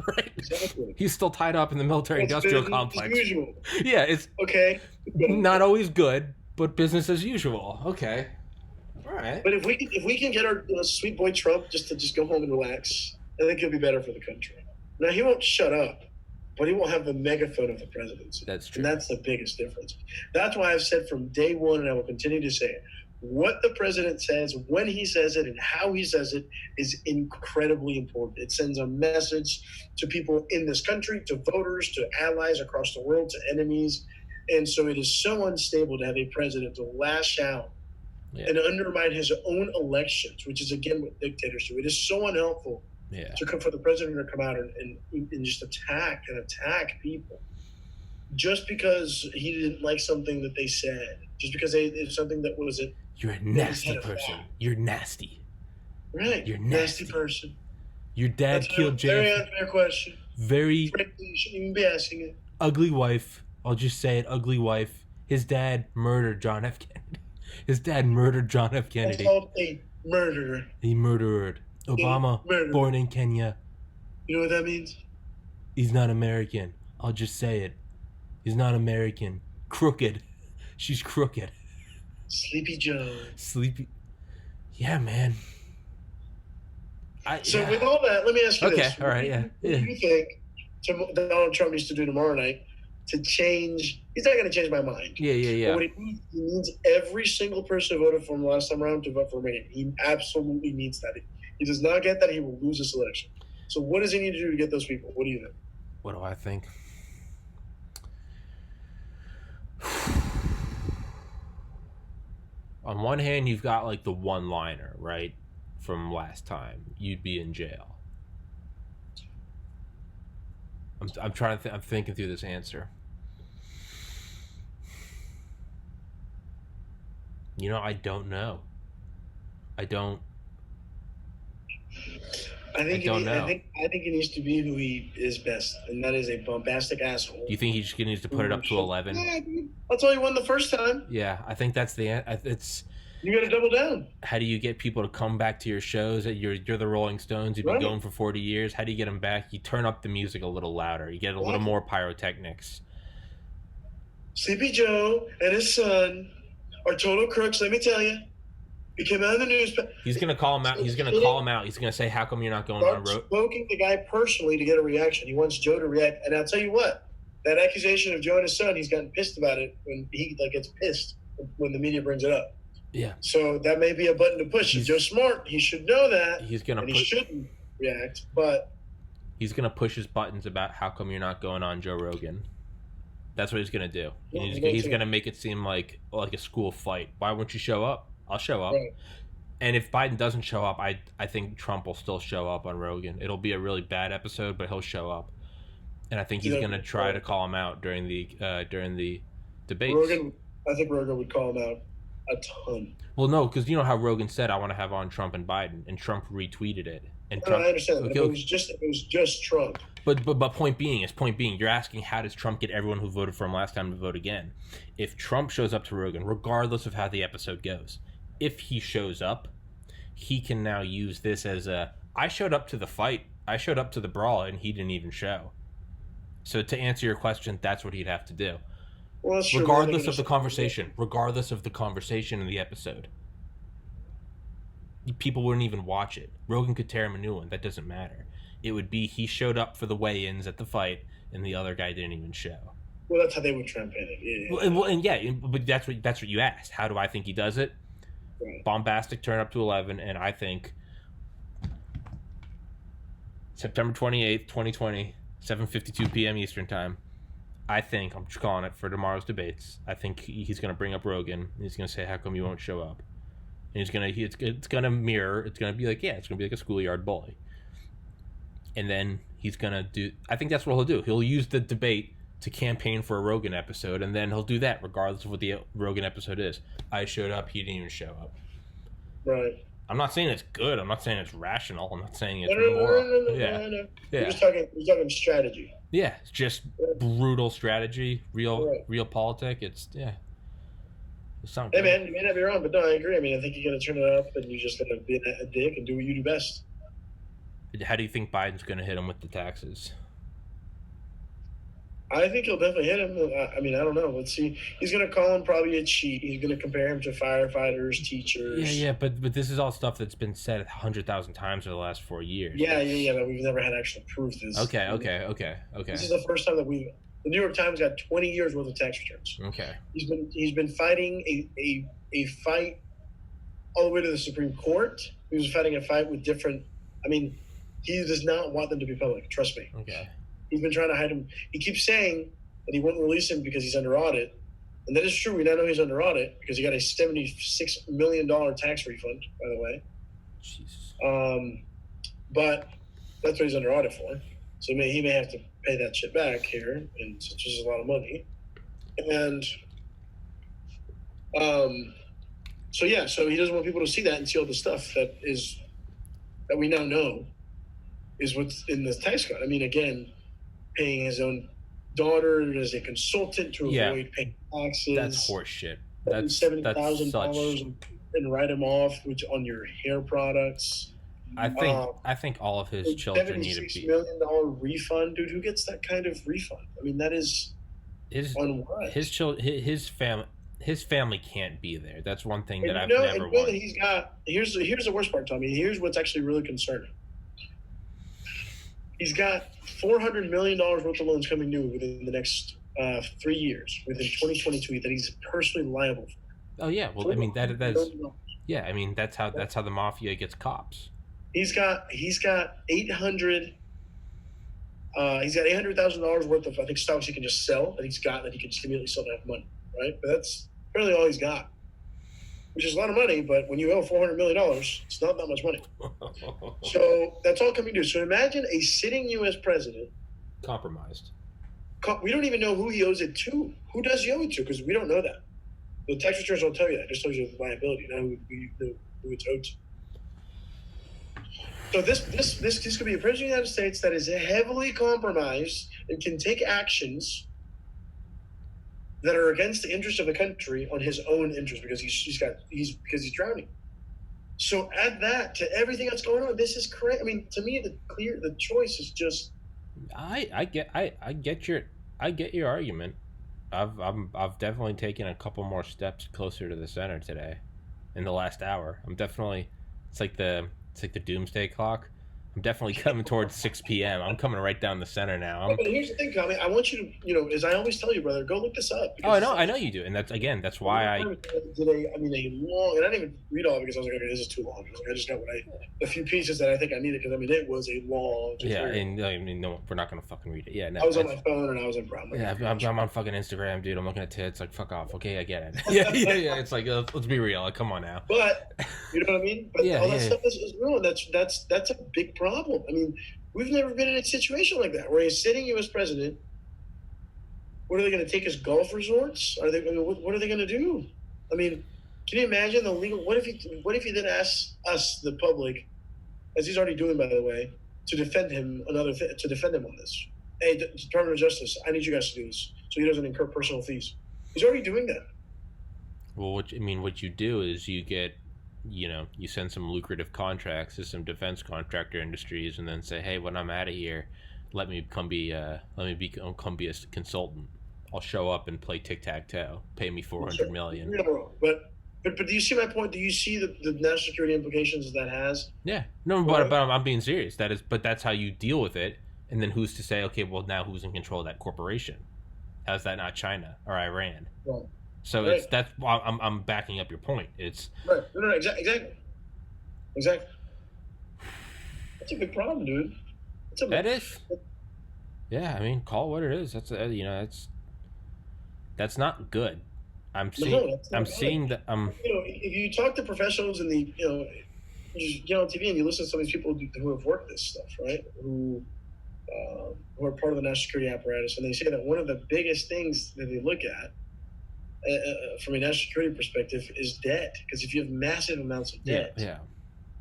Right? Exactly. He's still tied up in the military-industrial complex. Usual. Yeah, it's okay. Not always good, but business as usual. Okay, all right. But if we can get our sweet boy Trump just to go home and relax, I think it'll be better for the country. Now he won't shut up, but he won't have the megaphone of the presidency. That's true. And that's the biggest difference. That's why I've said from day one, and I will continue to say it, what the president says, when he says it, and how he says it is incredibly important. It sends a message to people in this country, to voters, to allies across the world, to enemies. And so it is so unstable to have a president to lash out and undermine his own elections, which is, again, what dictators do. It is so unhelpful for the president to come out and just attack people just because he didn't like something that they said, just because it's something that was it. You're a nasty person. You're nasty. Right. You're nasty person. Your dad killed JFK. Very unfair question. Very. Frankly, you shouldn't even be asking it. Ugly wife. I'll just say it. Ugly wife. His dad murdered John F. Kennedy. His dad murdered John F. Kennedy. That's called a murderer. He murdered. Obama, born in Kenya. You know what that means? He's not American. I'll just say it. He's not American. Crooked. She's crooked. Sleepy Joe. Sleepy. Yeah, man. With all that, let me ask you this. Okay, all right, yeah. What do you think Donald Trump needs to do tomorrow night to change? He's not going to change my mind. Yeah. But he needs every single person who voted for him last time around to vote for him again. He absolutely needs that. He does not get that, he will lose this election. So what does he need to do to get those people? What do you think? What do I think? On one hand, you've got like the one-liner, right? From last time, you'd be in jail. I'm trying to. I'm thinking through this answer. You know, I don't know. I think he needs to be who he is best, and that is a bombastic asshole. Do you think he just needs to put it up to 11? Yeah, dude. That's all he won the first time. Yeah, I think that's it's. You got to double down. How do you get people to come back to your shows? You're the Rolling Stones. You've been going for 40 years. How do you get them back? You turn up the music a little louder. You get a little more pyrotechnics. Sleepy Joe and his son are total crooks. Let me tell you. He came out in the news. He's going to call him out. He's going to call him out. He's going to say, how come you're not going on road? Poking the guy personally to get a reaction. He wants Joe to react. And I'll tell you what, that accusation of Joe and his son, he's gotten pissed about it when he gets pissed when the media brings it up. Yeah. So that may be a button to push. Joe's smart. He should know that. He shouldn't react, but he's going to push his buttons about how come you're not going on Joe Rogan. That's what he's going to do. He's going to make it seem like a school fight. Why won't you show up? I'll show up. Right. And if Biden doesn't show up, I think Trump will still show up on Rogan. It'll be a really bad episode, but he'll show up. And I think he's going to try to call him out during the debates. I think Rogan would call him out a ton. Well, no, because you know how Rogan said, "I want to have on Trump and Biden," and Trump retweeted it. And Trump, I understand that. It was just Trump. But point being, you're asking how does Trump get everyone who voted for him last time to vote again? If Trump shows up to Rogan, regardless of how the episode goes, if he shows up, he can now use this as I showed up to the fight, I showed up to the brawl, and he didn't even show. So to answer your question, that's what he'd have to do. Well, that's true. Regardless of the conversation in the episode, people wouldn't even watch it. Rogan could tear him a new one. That doesn't matter. It would be he showed up for the weigh-ins at the fight, and the other guy didn't even show. Well, that's how they would try and paint it. But that's what you asked. How do I think he does it? Right. Bombastic turn up to 11, and I think September 28th, 2020, 7:52 p.m. Eastern time. I think, I'm just calling it for tomorrow's debates, I think he's going to bring up Rogan. He's going to say, how come you won't show up? And it's going to mirror, it's going to be like, it's going to be like a schoolyard bully. And then he's going to do, I think that's what he'll do. He'll use the debate to campaign for a Rogan episode, and then he'll do that regardless of what the Rogan episode is. I showed up, he didn't even show up. Right. I'm not saying it's good. I'm not saying it's rational. I'm not saying it's moral. No. Yeah. We're talking strategy. Yeah, it's just brutal strategy, real politic. It's not Hey man, you may not be wrong, but no, I agree. I mean, I think you got to turn it up, and you just got to be a dick and do what you do best. How do you think Biden's going to hit him with the taxes? I think he'll definitely hit him. I mean, I don't know. Let's see. He's going to call him probably a cheat. He's going to compare him to firefighters, teachers. Yeah, but this is all stuff that's been said 100,000 times over the last 4 years. Yeah, but we've never had actual proof of this. Okay. This is the first time that the New York Times got 20 years worth of tax returns. Okay. He's been fighting a fight all the way to the Supreme Court. He was fighting a fight with different. I mean, he does not want them to be public. Trust me. Okay. He's been trying to hide him. He keeps saying that he won't release him because he's under audit. And that is true. We now know he's under audit because he got a $76 million tax refund, by the way. Jesus. But that's what he's under audit for. So he may have to pay that shit back here, and which is a lot of money. And so he doesn't want people to see that and see all the stuff that we now know is what's in this tax code. I mean, again, paying his own daughter as a consultant to avoid paying taxes. That's horseshit. That's $70,000 and write him off on your hair products. I think all of his children need to be $76 million refund, dude. Who gets that kind of refund? I mean, that is on what? His family can't be there. That's one thing that I've never wanted. He's got here's the worst part, Tommy. Here's what's actually really concerning. He's got $400 million worth of loans coming due within the next 3 years, within 2022, that he's personally liable for. Oh yeah, well I mean that's yeah, I mean that's how the mafia gets cops. He's got $800,000 worth of, I think, stocks he can just sell that he can just immediately sell to have money, right? But that's really all he's got, which is a lot of money. But when you owe $400 million, it's not that much money. So that's all coming due. So imagine a sitting U.S. president compromised. We don't even know who he owes it to. Who does he owe it to? Because we don't know that. The tax returns don't tell you that. It just tells you the liability, not who it's owed to. So this could be a president of the United States that is heavily compromised and can take actions that are against the interest of the country on his own interest because he's drowning. So add that to everything that's going on. This is crazy. I mean, to me, the choice is just. I get your argument. I've definitely taken a couple more steps closer to the center today, in the last hour. I'm definitely. It's like the doomsday clock. I'm definitely coming towards 6 p.m. I'm coming right down the center now. But here's the thing, Tommy. I want you to, as I always tell you, brother, go look this up. Oh, I know you do, and that's why I did a long, and I didn't even read all of it because I was like, okay, this is too long. I just got a few pieces that I think I needed because it was a long. And no, we're not gonna fucking read it. Yeah, no. I was on my phone and I was in brown. Yeah, I'm on fucking Instagram, dude. I'm looking at tits. Like, fuck off. Okay, I get it. yeah. It's like, let's be real. Like, come on now. But you know what I mean? But all that stuff is ruined. That's a big problem. I mean, we've never been in a situation like that where a sitting U.S. president. What are they going to take us golf resorts? Are they? What are they going to do? I mean, can you imagine the legal? What if he then asks us, the public, as he's already doing, by the way, to defend him to defend him on this? Hey, Department of Justice, I need you guys to do this so he doesn't incur personal fees. He's already doing that. Well, what you do is you get, you send some lucrative contracts to some defense contractor industries, and then say, hey, when I'm out of here, let me come be a consultant. I'll show up and play tic-tac-toe. Pay me $400 million. But do you see my point? Do you see the national security implications that has? Yeah. No, but I'm being serious. But that's how you deal with it. And then who's to say, okay, well, now who's in control of that corporation? How's that not China or Iran? Right. So I'm backing up your point. It's right. No, exactly. That's a big problem, dude. That is. Yeah, I mean, call it what it is. That's not good. I'm seeing that. If you talk to professionals in the, you get on TV and you listen to some of these people who have worked this stuff, right? Who are part of the national security apparatus, and they say that one of the biggest things that they look at from a national security perspective is debt. Because if you have massive amounts of debt,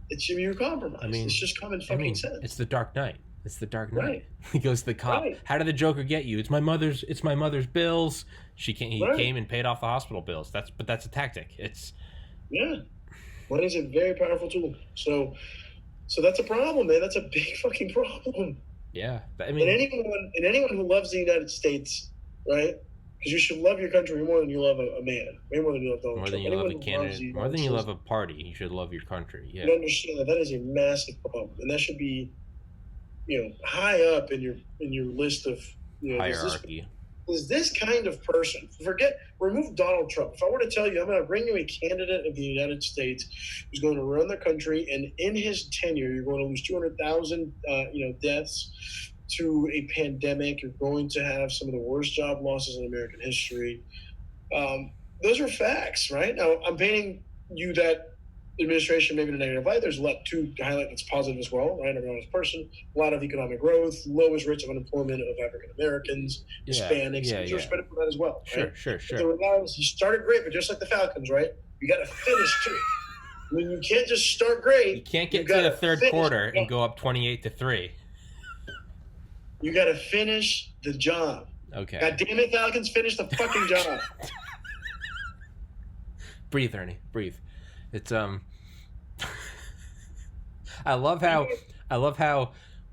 you're compromised. I mean, it's just common fucking sense. It's the Dark Knight. Right. He goes to the cop. Right. How did the Joker get you? It's my mother's bills. He came and paid off the hospital bills. That's a tactic. Money is a very powerful tool. So that's a problem, man. That's a big fucking problem. Yeah. I mean, and anyone who loves the United States, right? Because you should love your country more than you love a man. Way more than you love Donald Trump. More than you love a candidate. More than you love a party. You should love your country. Yeah. You understand that is a massive problem, and that should be, high up in your list of hierarchy. Is this kind of person? Remove Donald Trump. If I were to tell you, I'm going to bring you a candidate of the United States who's going to run the country, and in his tenure, you're going to lose 200,000, deaths to a pandemic. You're going to have some of the worst job losses in American history. Those are facts, right? Now, I'm painting you that administration maybe in a negative light. There's a lot to highlight that's positive as well, right? Everyone is person, a lot of economic growth, lowest rates of unemployment of African Americans, Hispanics. You're respected for that as well. Sure, right? Sure. The reality is, you started great, but just like the Falcons, right? You got to finish too. I mean, you can't just start great. You can't get to the third quarter and go up 28-3. You got to finish the job. Okay. God damn it, Falcons, finish the fucking job. Breathe, Ernie. Breathe. It's I love how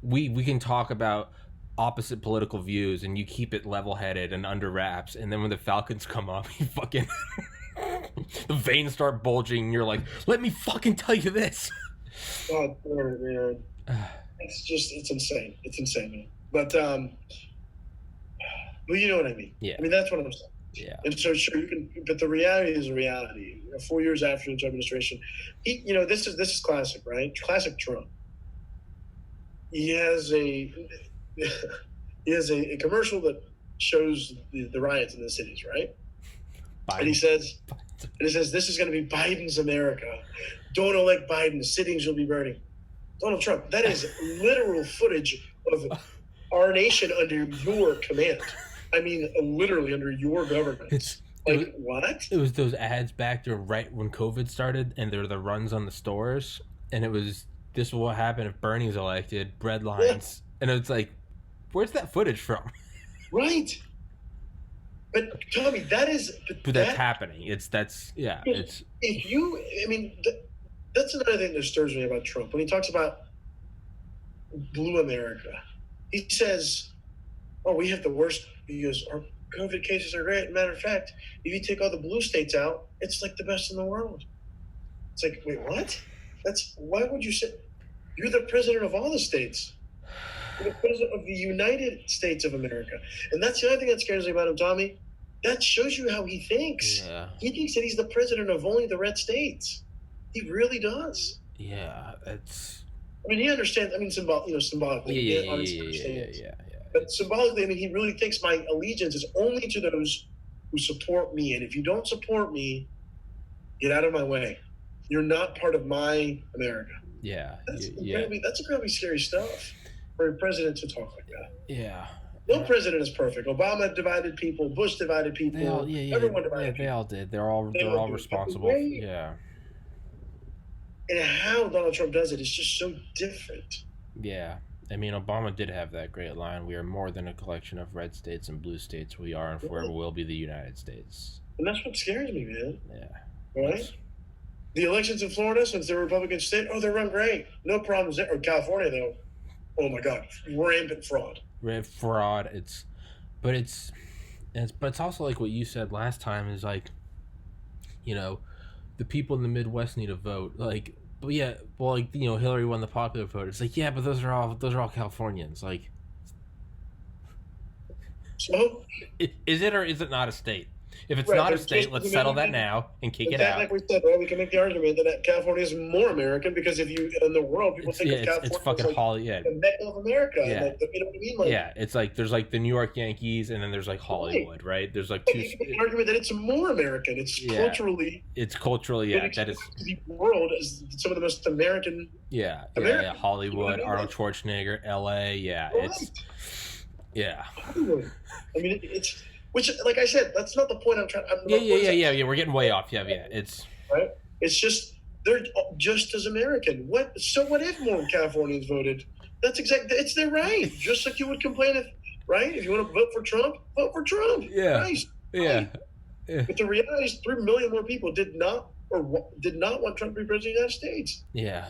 we can talk about opposite political views and you keep it level-headed and under wraps, and then when the Falcons come up, you fucking the veins start bulging and you're like, let me fucking tell you this. God damn it, man. It's insane. It's insane, man. But you know what I mean. Yeah. I mean, that's what I'm saying. Yeah. And so sure you can, but the reality is a reality. 4 years after his administration, this is classic, right? Classic Trump. He has a commercial that shows the riots in the cities, right? Biden. And he says, this is going to be Biden's America. Don't elect Biden. The cities will be burning. Donald Trump. That is literal footage of our nation under your command. I mean, literally under your government. What? It was those ads back there right when COVID started, and there were the runs on the stores, and it was, this is what happened if Bernie's elected, bread lines. Yeah. And it's like, where's that footage from? Right. But Tommy, that's happening. That's another thing that stirs me about Trump. When he talks about Blue America, he says, oh, we have the worst, because our COVID cases are great. Matter of fact, if you take all the blue states out, it's like the best in the world. It's like, wait, what? Why would you say? You're the president of all the states. You're the president of the United States of America. And that's the other thing that scares me about him, Tommy. That shows you how he thinks. Yeah. He thinks that he's the president of only the red states. He really does. Yeah, it's. I mean, he understands. I mean, symbolically, Yeah. But symbolically, I mean, he really thinks my allegiance is only to those who support me. And if you don't support me, get out of my way. You're not part of my America. Yeah. That's incredibly scary stuff for a president to talk like that. Yeah. No president is perfect. Obama divided people. Bush divided people. Everyone divided people. They all did. They're all responsible. Yeah. And how Donald Trump does it is just so different. Yeah. I mean, Obama did have that great line, we are more than a collection of red states and blue states. We are and forever will be the United States. And that's what scares me, man. Yeah. Right? The elections in Florida, since they're a Republican state, they run great. No problems there. Or California, though. Oh, my God. Rampant fraud. Fraud. But it's also like what you said last time is like, the people in the Midwest need a vote. Like, but yeah, well, like, Hillary won the popular vote. It's like, yeah, but those are all Californians. Like, so is it or is it not a state? If it's not a state, let's settle that now and kick it out. Like we said, right? We can make the argument that California is more American because if you in the world, people think of California it's fucking like the Mecca of America. Yeah. Like, you know what I mean? Like, yeah, it's like there's like the New York Yankees and then there's like Hollywood, right? There's like two. You can make the argument that it's more American. It's culturally. It's culturally, yeah. That is. The world is some of the most American. Yeah. Hollywood, Arnold Schwarzenegger, L.A. Yeah, right. Yeah. Hollywood. I mean, it's. Which, like I said, that's not the point I'm trying. Yeah. We're getting way off. Yeah. It's right. It's just they're just as American. What? So what if more Californians voted? That's exactly. It's their right. Just like you would complain if you want to vote for Trump, vote for Trump. Yeah. Right. Yeah. But the reality is, 3 million more people did not want Trump to be president of the United States. Yeah.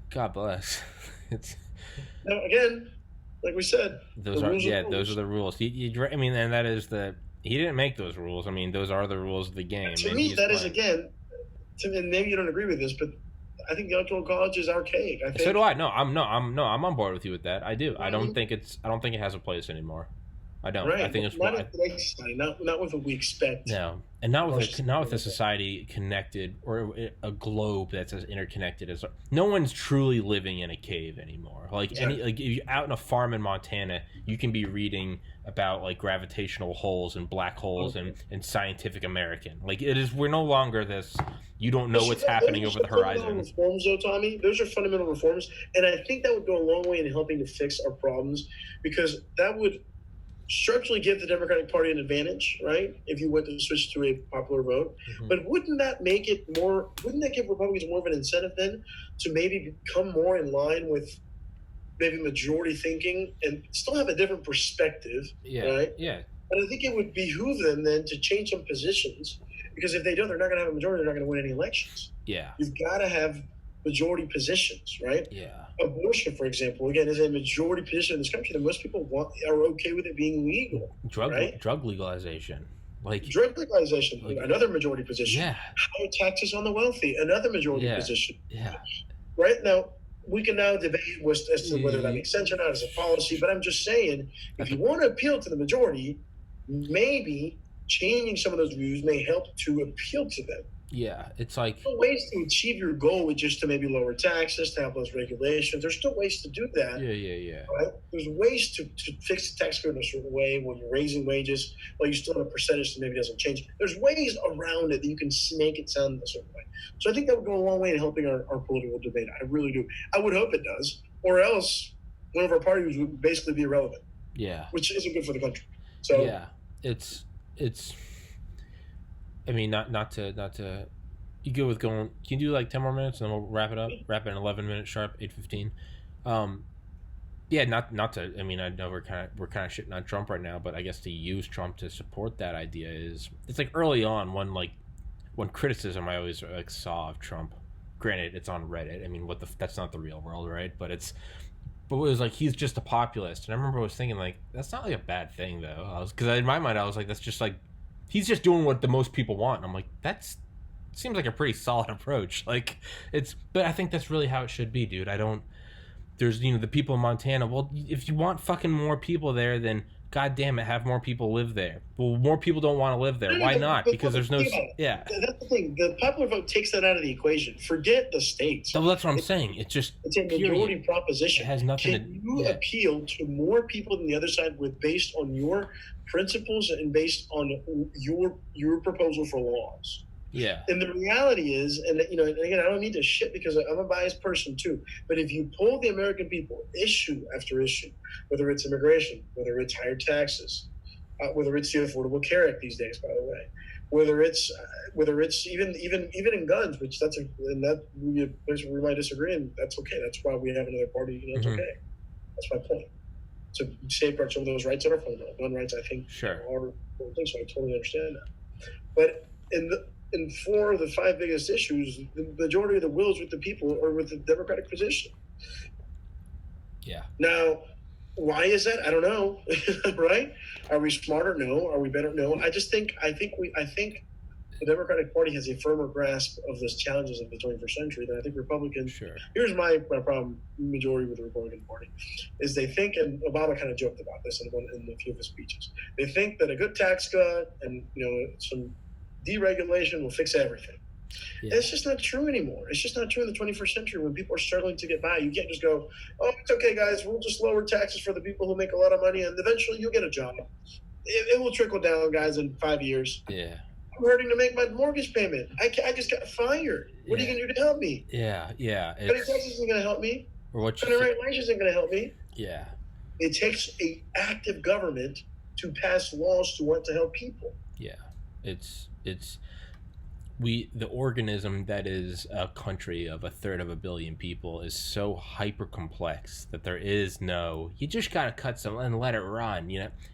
God bless. It's now again. Like we said, those are the rules. I mean, and that is he didn't make those rules. I mean, those are the rules of the game. To me, that is again. And maybe you don't agree with this, but I think the electoral college is archaic. I think. So do I. No, I'm on board with you with that. I do. I don't think it has a place anymore. I don't. Right. I think it's not with what we expect. No, and not with a society connected or a globe that's as interconnected as. No one's truly living in a cave anymore. Like if you're out in a farm in Montana, you can be reading about like gravitational holes and black holes and scientific American. Like it is. We're no longer this. You don't know what's happening over the horizon. Reforms, though, Tommy. Those are fundamental reforms, and I think that would go a long way in helping to fix our problems because that would structurally give the Democratic Party an advantage, right? If you went to switch to a popular vote. Mm-hmm. But wouldn't that give Republicans more of an incentive then to maybe become more in line with maybe majority thinking and still have a different perspective, right? Yeah. But I think it would behoove them then to change some positions because if they don't, they're not going to have a majority, they're not going to win any elections. Yeah. You've got to have majority positions, right? Yeah. Abortion, for example, again, is a majority position in this country that most people are okay with it being legal. Drug legalization. Drug legalization, another majority position. Yeah. Higher taxes on the wealthy, another majority position. Yeah. Right? Now, we can now debate as to whether that makes sense or not as a policy, but I'm just saying, if you want to appeal to the majority, maybe changing some of those views may help to appeal to them. Yeah, it's like... There's still ways to achieve your goal with just to maybe lower taxes, to have those regulations. There's still ways to do that. Yeah. Right? There's ways to fix the tax code in a certain way when you're raising wages, while you still have a percentage that maybe doesn't change. There's ways around it that you can make it sound a certain way. So I think that would go a long way in helping our political debate. I really do. I would hope it does, or else one of our parties would basically be irrelevant. Yeah. Which isn't good for the country. So yeah, it's. I mean, not to. You good with going? Can you do like 10 more minutes and then we'll wrap it up? Wrap it in 11 minutes sharp, 8:15. Yeah, not to. I mean, I know we're kind of shitting on Trump right now, but I guess to use Trump to support that idea it's like early on one criticism I always saw of Trump. Granted, it's on Reddit. I mean, that's not the real world, right? But it was like he's just a populist, and I remember I was thinking like that's not like a bad thing though. Because in my mind I was like that's just like he's just doing what the most people want. And I'm like that's seems like a pretty solid approach. Like, but I think that's really how it should be, dude. There's, the people in Montana. Well, if you want fucking more people there, then God damn it, have more people live there. Well, more people don't want to live there. Why not? Because there's no... Yeah. That's the thing. The popular vote takes that out of the equation. Forget the states. Well, that's what I'm saying. It's a majority proposition. It has nothing Can you appeal to more people than the other side based on your principles and based on your proposal for laws? Yeah. And the reality is, and again, I don't mean to shit because I'm a biased person too, but if you poll the American people issue after issue, whether it's immigration, whether it's higher taxes, whether it's the Affordable Care Act these days, by the way, whether it's even in guns, which that's a place where we might disagree, and that's okay. That's why we have another party. It's okay. That's my point. To safeguard some of those rights that are fundamental. Gun rights, I think, are important things, so I totally understand that. But in 4 of the 5 biggest issues, the majority of the wills with the people or with the Democratic position. Yeah. Now, why is that? I don't know. Right? Are we smarter? No. Are we better? No. I think the Democratic Party has a firmer grasp of the challenges of the 21st century than I think Republicans. Sure. Here's my problem, majority with the Republican Party, is they think, and Obama kind of joked about this in a few of his speeches, they think that a good tax cut and some deregulation will fix everything. Yeah. It's just not true anymore. It's just not true in the 21st century when people are struggling to get by. You can't just go, oh, it's okay, guys. We'll just lower taxes for the people who make a lot of money, and eventually you'll get a job. It will trickle down, guys, in 5 years. Yeah. I'm hurting to make my mortgage payment. I just got fired. What are you going to do to help me? Yeah. Cutting taxes isn't going to help me. Or what cutting regulations isn't going to help me. Yeah. It takes an active government to pass laws to want to help people. Yeah. The organism that is a country of 1/3 of a billion people is so hyper complex that there is you just gotta cut some and let it run.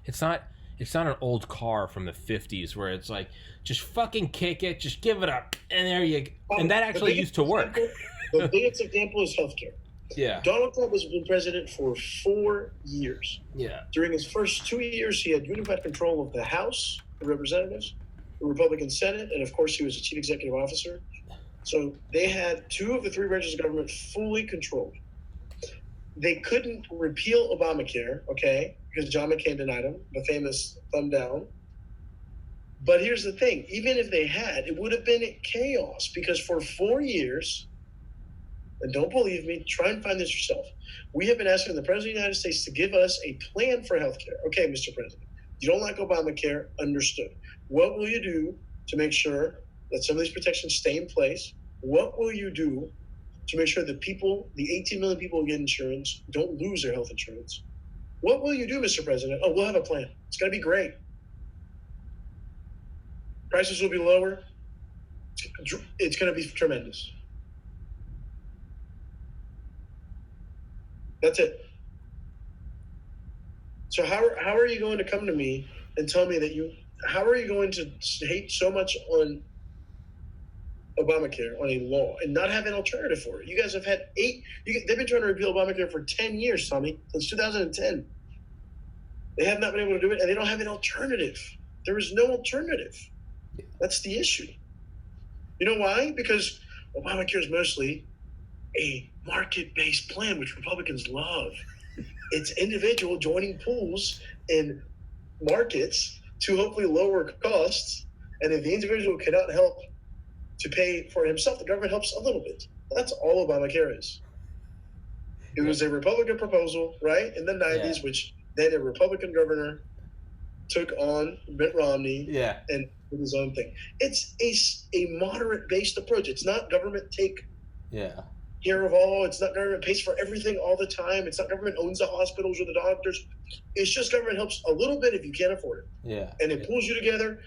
It's not an old car from the 50s where it's like, just fucking kick it, just give it up, and there you go. And that actually used to work. The biggest example is healthcare. Yeah. Donald Trump has been president for 4 years. Yeah. During his first 2 years, he had unified control of the House of Representatives, the Republican Senate, and of course he was a chief executive officer. So they had 2 of the 3 branches of government fully controlled. They couldn't repeal Obamacare, okay, because John McCain denied him, the famous thumb down. But here's the thing, even if they had, it would have been chaos because for 4 years, and don't believe me, try and find this yourself, we have been asking the President of the United States to give us a plan for health care. Okay, Mr. President, you don't like Obamacare, understood. What will you do to make sure that some of these protections stay in place? What will you do to make sure that people, the 18 million people who get insurance, don't lose their health insurance? What will you do, Mr. President? Oh, we'll have a plan. It's going to be great. Prices will be lower. It's going to be tremendous. That's it. So how are you going to come to me and tell me that how are you going to hate so much on Obamacare, on a law, and not have an alternative for it? You guys have had they've been trying to repeal Obamacare for 10 years, Tommy, since 2010. They have not been able to do it, and they don't have an alternative. There is no alternative. That's the issue. You know why? Because Obamacare is mostly a market-based plan, which Republicans love. It's individual joining pools in markets to hopefully lower costs. And if the individual cannot help to pay for himself, the government helps a little bit. That's all Obamacare is. It was a Republican proposal, right, in the 90s, which then a Republican governor took on Mitt Romney and did his own thing. It's a moderate-based approach. It's not government take care of all. It's not government pays for everything all the time. It's not government owns the hospitals or the doctors. It's just government helps a little bit if you can't afford it. Yeah. And it pulls you together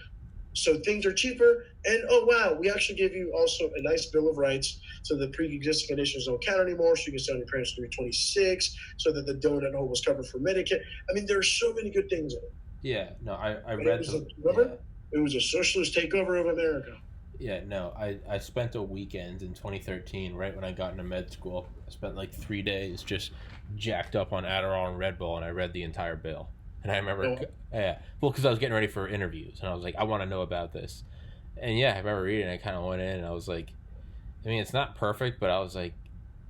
so things are cheaper. And, oh, wow, we actually give you also a nice Bill of Rights so the pre-existing conditions don't count anymore, so you can stay on your parents through 26, so that the donut hole was covered for Medicare. I mean, there's so many good things in it. Yeah. No, I read It was a socialist takeover of America. Yeah, no, I spent a weekend in 2013, right when I got into med school. I spent like 3 days just jacked up on Adderall and Red Bull, and I read the entire bill. And I remember, because I was getting ready for interviews, and I was like, I want to know about this. And yeah, I remember reading it. I kind of went in and I was like, I mean, it's not perfect, but I was like,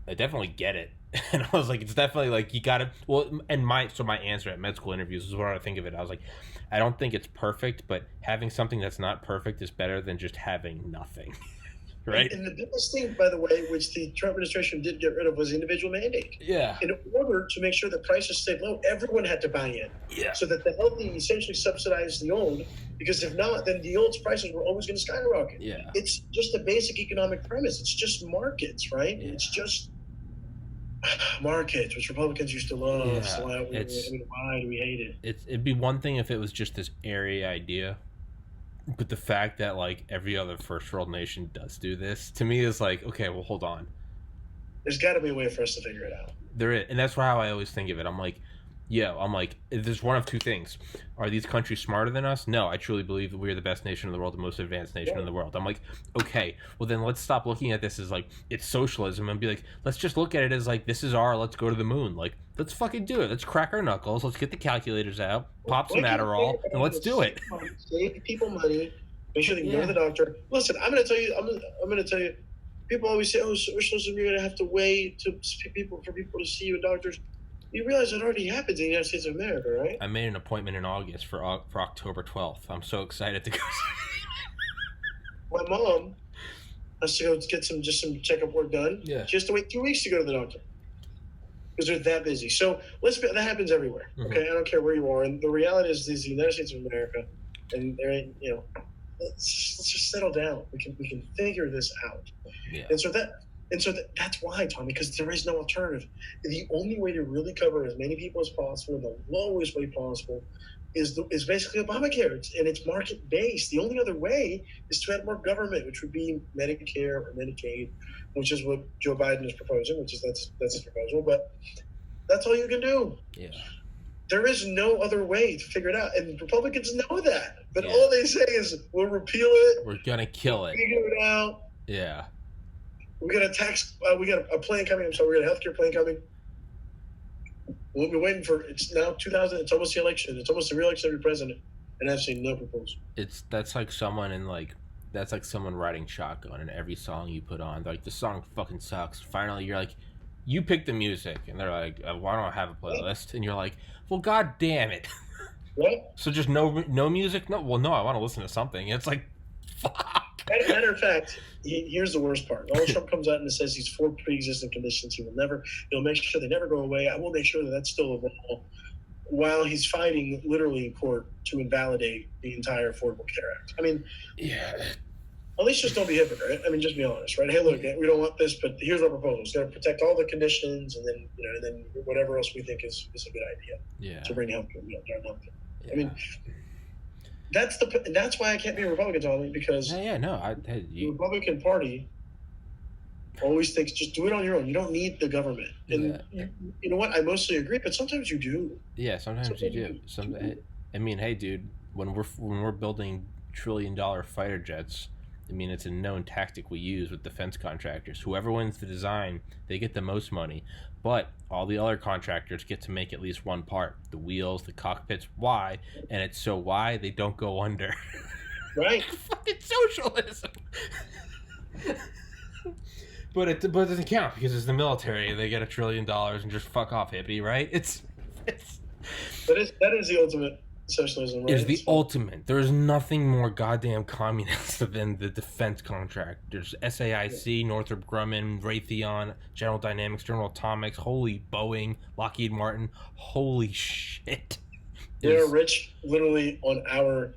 I definitely get it. And I was like, it's definitely like, you gotta, well, and my answer at med school interviews is what I think of it. I was like, I don't think it's perfect, but having something that's not perfect is better than just having nothing. Right? And the biggest thing, by the way, which the Trump administration did get rid of, was individual mandate. Yeah. In order to make sure that prices stayed low, everyone had to buy in. Yeah. So that the healthy essentially subsidized the old, because if not, then the old's prices were always going to skyrocket. Yeah. It's just a basic economic premise. It's just markets, right? Yeah. It's just markets, which Republicans used to love. Yeah. So why do we hate it? It'd be one thing if it was just this airy idea. But the fact that like every other first world nation does do this, to me is like, okay, well, hold on. There's got to be a way for us to figure it out. There is, and that's how I always think of it. I'm like, there's one of two things. Are these countries smarter than us? No, I truly believe that we're the best nation in the world, the most advanced nation in the world. I'm like, okay, well then let's stop looking at this as like it's socialism and be like, let's just look at it as like this is let's go to the moon. Like, let's fucking do it. Let's crack our knuckles. Let's get the calculators out, pop some Adderall, and let's do it. Save people money. Make sure they can go to the doctor. Listen, I'm going to tell you. I'm going to tell you. People always say, "Oh, socialism, you're going to have to wait for people to see you at doctors." You realize it already happens in the United States of America, right? I made an appointment in August for October 12th. I'm so excited to go. My mom has to go get some checkup work done. Yeah. She has to wait 2 weeks to go to the doctor because they're that busy. So that happens everywhere. Mm-hmm. Okay, I don't care where you are. And the reality is the United States of America, and there ain't, let's just settle down. We can figure this out. Yeah. And so that's why, Tommy, because there is no alternative. The only way to really cover as many people as possible in the lowest way possible is basically Obamacare. It's market based. The only other way is to add more government, which would be Medicare or Medicaid, which is what Joe Biden is proposing. That's his proposal. But that's all you can do. Yeah. There is no other way to figure it out, and Republicans know that. But all they say is, "We'll repeal it. We're gonna kill it. Figure it out." Yeah. We got a tax. We got a plan coming. We got a healthcare plan coming. We'll be waiting for. It's now 2000. It's almost the election. It's almost the re-election of your president, and I've seen no proposal. That's like someone riding shotgun in every song you put on. Like, the song fucking sucks. Finally, you're like, you pick the music, and they're like, why don't I have a playlist? And you're like, well, god damn it. What? So just no music? No, well, no, I want to listen to something. It's like, fuck. Matter of fact, here's the worst part. Donald Trump comes out and says he's for pre-existing conditions. He'll make sure they never go away. I will make sure that's still available, while he's fighting literally in court to invalidate the entire Affordable Care Act. I mean, yeah. At least just don't be hypocrite. I mean, just be honest, right? Hey, look, we don't want this, but here's our proposal. It's going to protect all the conditions, and then whatever else we think is a good idea. Yeah. To bring healthcare. Yeah. Yeah. I mean, that's why I can't be a Republican, Tommy, because the Republican Party always thinks just do it on your own. You don't need the government. And you know what? I mostly agree, but sometimes you do. Yeah, sometimes you do. I mean, hey, dude, when we're building trillion-dollar fighter jets, I mean, it's a known tactic we use with defense contractors. Whoever wins the design, they get the most money. But all the other contractors get to make at least one part. The wheels, the cockpits. Why? And it's so why they don't go under. Right. Fucking socialism. But it doesn't count because it's the military. They get $1 trillion and just fuck off, hippie, right? That is the ultimate socialism, right? Is the ultimate. There is nothing more goddamn communist than the defense contractors. SAIC, Northrop Grumman, Raytheon, General Dynamics, General Atomics, holy Boeing, Lockheed Martin, holy shit. They're rich, literally on our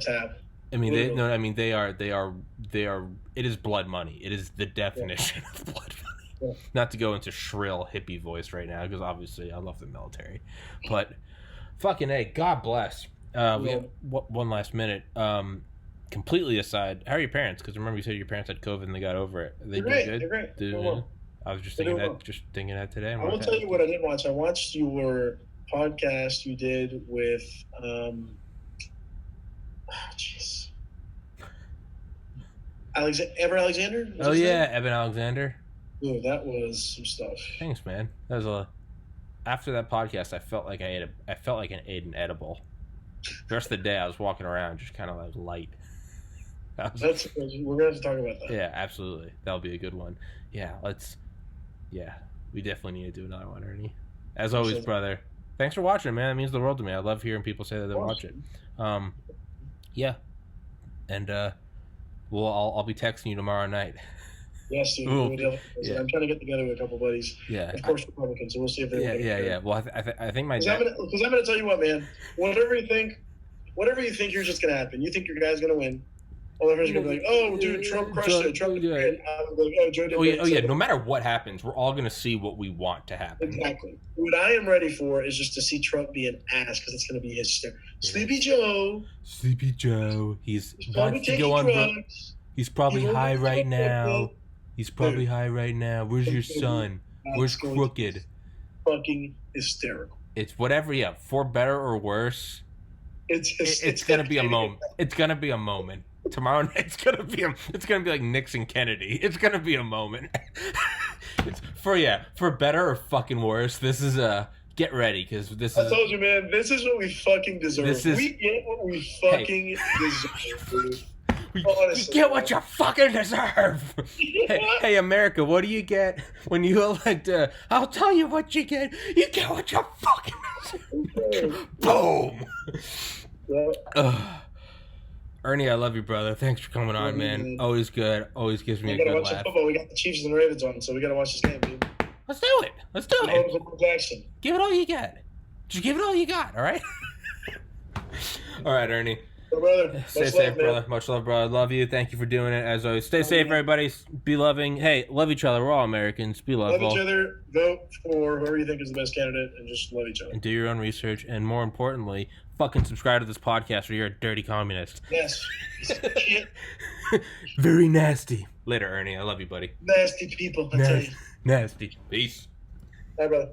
tab. I mean, they are. It is blood money. It is the definition of blood money. Yeah. Not to go into shrill hippie voice right now, because obviously I love the military, but. Fucking A, God bless. We have one last minute. Completely aside, how are your parents? Because remember you said your parents had COVID and they got over it. They're great. Good? They're great. I was just thinking that today. I will tell you what I did watch. I watched your podcast you did with Evan Alexander? Evan Alexander. Ooh, that was some stuff. Thanks, man. That was after that podcast, I felt like I ate an edible. The rest of the day, I was walking around just kind of like light. We're gonna have to talk about that. Yeah, absolutely. That'll be a good one. Yeah, we definitely need to do another one, Ernie. As always, brother. Thanks for watching, man. It means the world to me. I love hearing people say that they watch it. Yeah, and I'll be texting you tomorrow night. Yes, dude. I'm trying to get together with a couple buddies. Yeah, of course, Republicans. So we'll see if they. Yeah. Well, I think my dad. Because I'm going to tell you what, man. Whatever you think, you're just going to happen. You think your guy's going to win. All the friends are going to be like, "Oh, dude, Trump crushed it. Trump did it." Oh yeah. No matter what happens, we're all going to see what we want to happen. Exactly. What I am ready for is just to see Trump be an ass because it's going to be hysterical. Sleepy Joe. He's wants to go on drugs. He's probably high right now. Where's your son? Where's Crooked? Fucking hysterical. It's whatever. Yeah, for better or worse. It's gonna be a moment. It's gonna be a moment. Tomorrow night, it's gonna be like Nixon Kennedy. It's gonna be a moment. For better or fucking worse. This is get ready because this is. I told you, man. This is what we fucking deserve. We get what we fucking deserve, dude. Honestly, you get what you fucking deserve. Hey, America, what do you get when you elect? I'll tell you what you get. You get what you fucking deserve. Boom. Yeah. Ernie, I love you, brother. Thanks for coming on, man. Always good. Always gives me a good laugh. Football. We got the Chiefs and the Ravens on, so we gotta watch this game, dude. Let's do it. Jackson. Give it all you got. Just give it all you got. All right. All right, Ernie. Brother. Stay safe, brother. Much love, brother. Love you. Thank you for doing it. As always, stay safe, everybody. Be loving. Hey, love each other. We're all Americans. Be lovable. Love each other. Vote for whoever you think is the best candidate, and just love each other. And do your own research. And more importantly, fucking subscribe to this podcast, or you're a dirty communist. Yes. Very nasty. Later, Ernie. I love you, buddy. Nasty people. I tell you. Nasty. Peace. Bye, brother.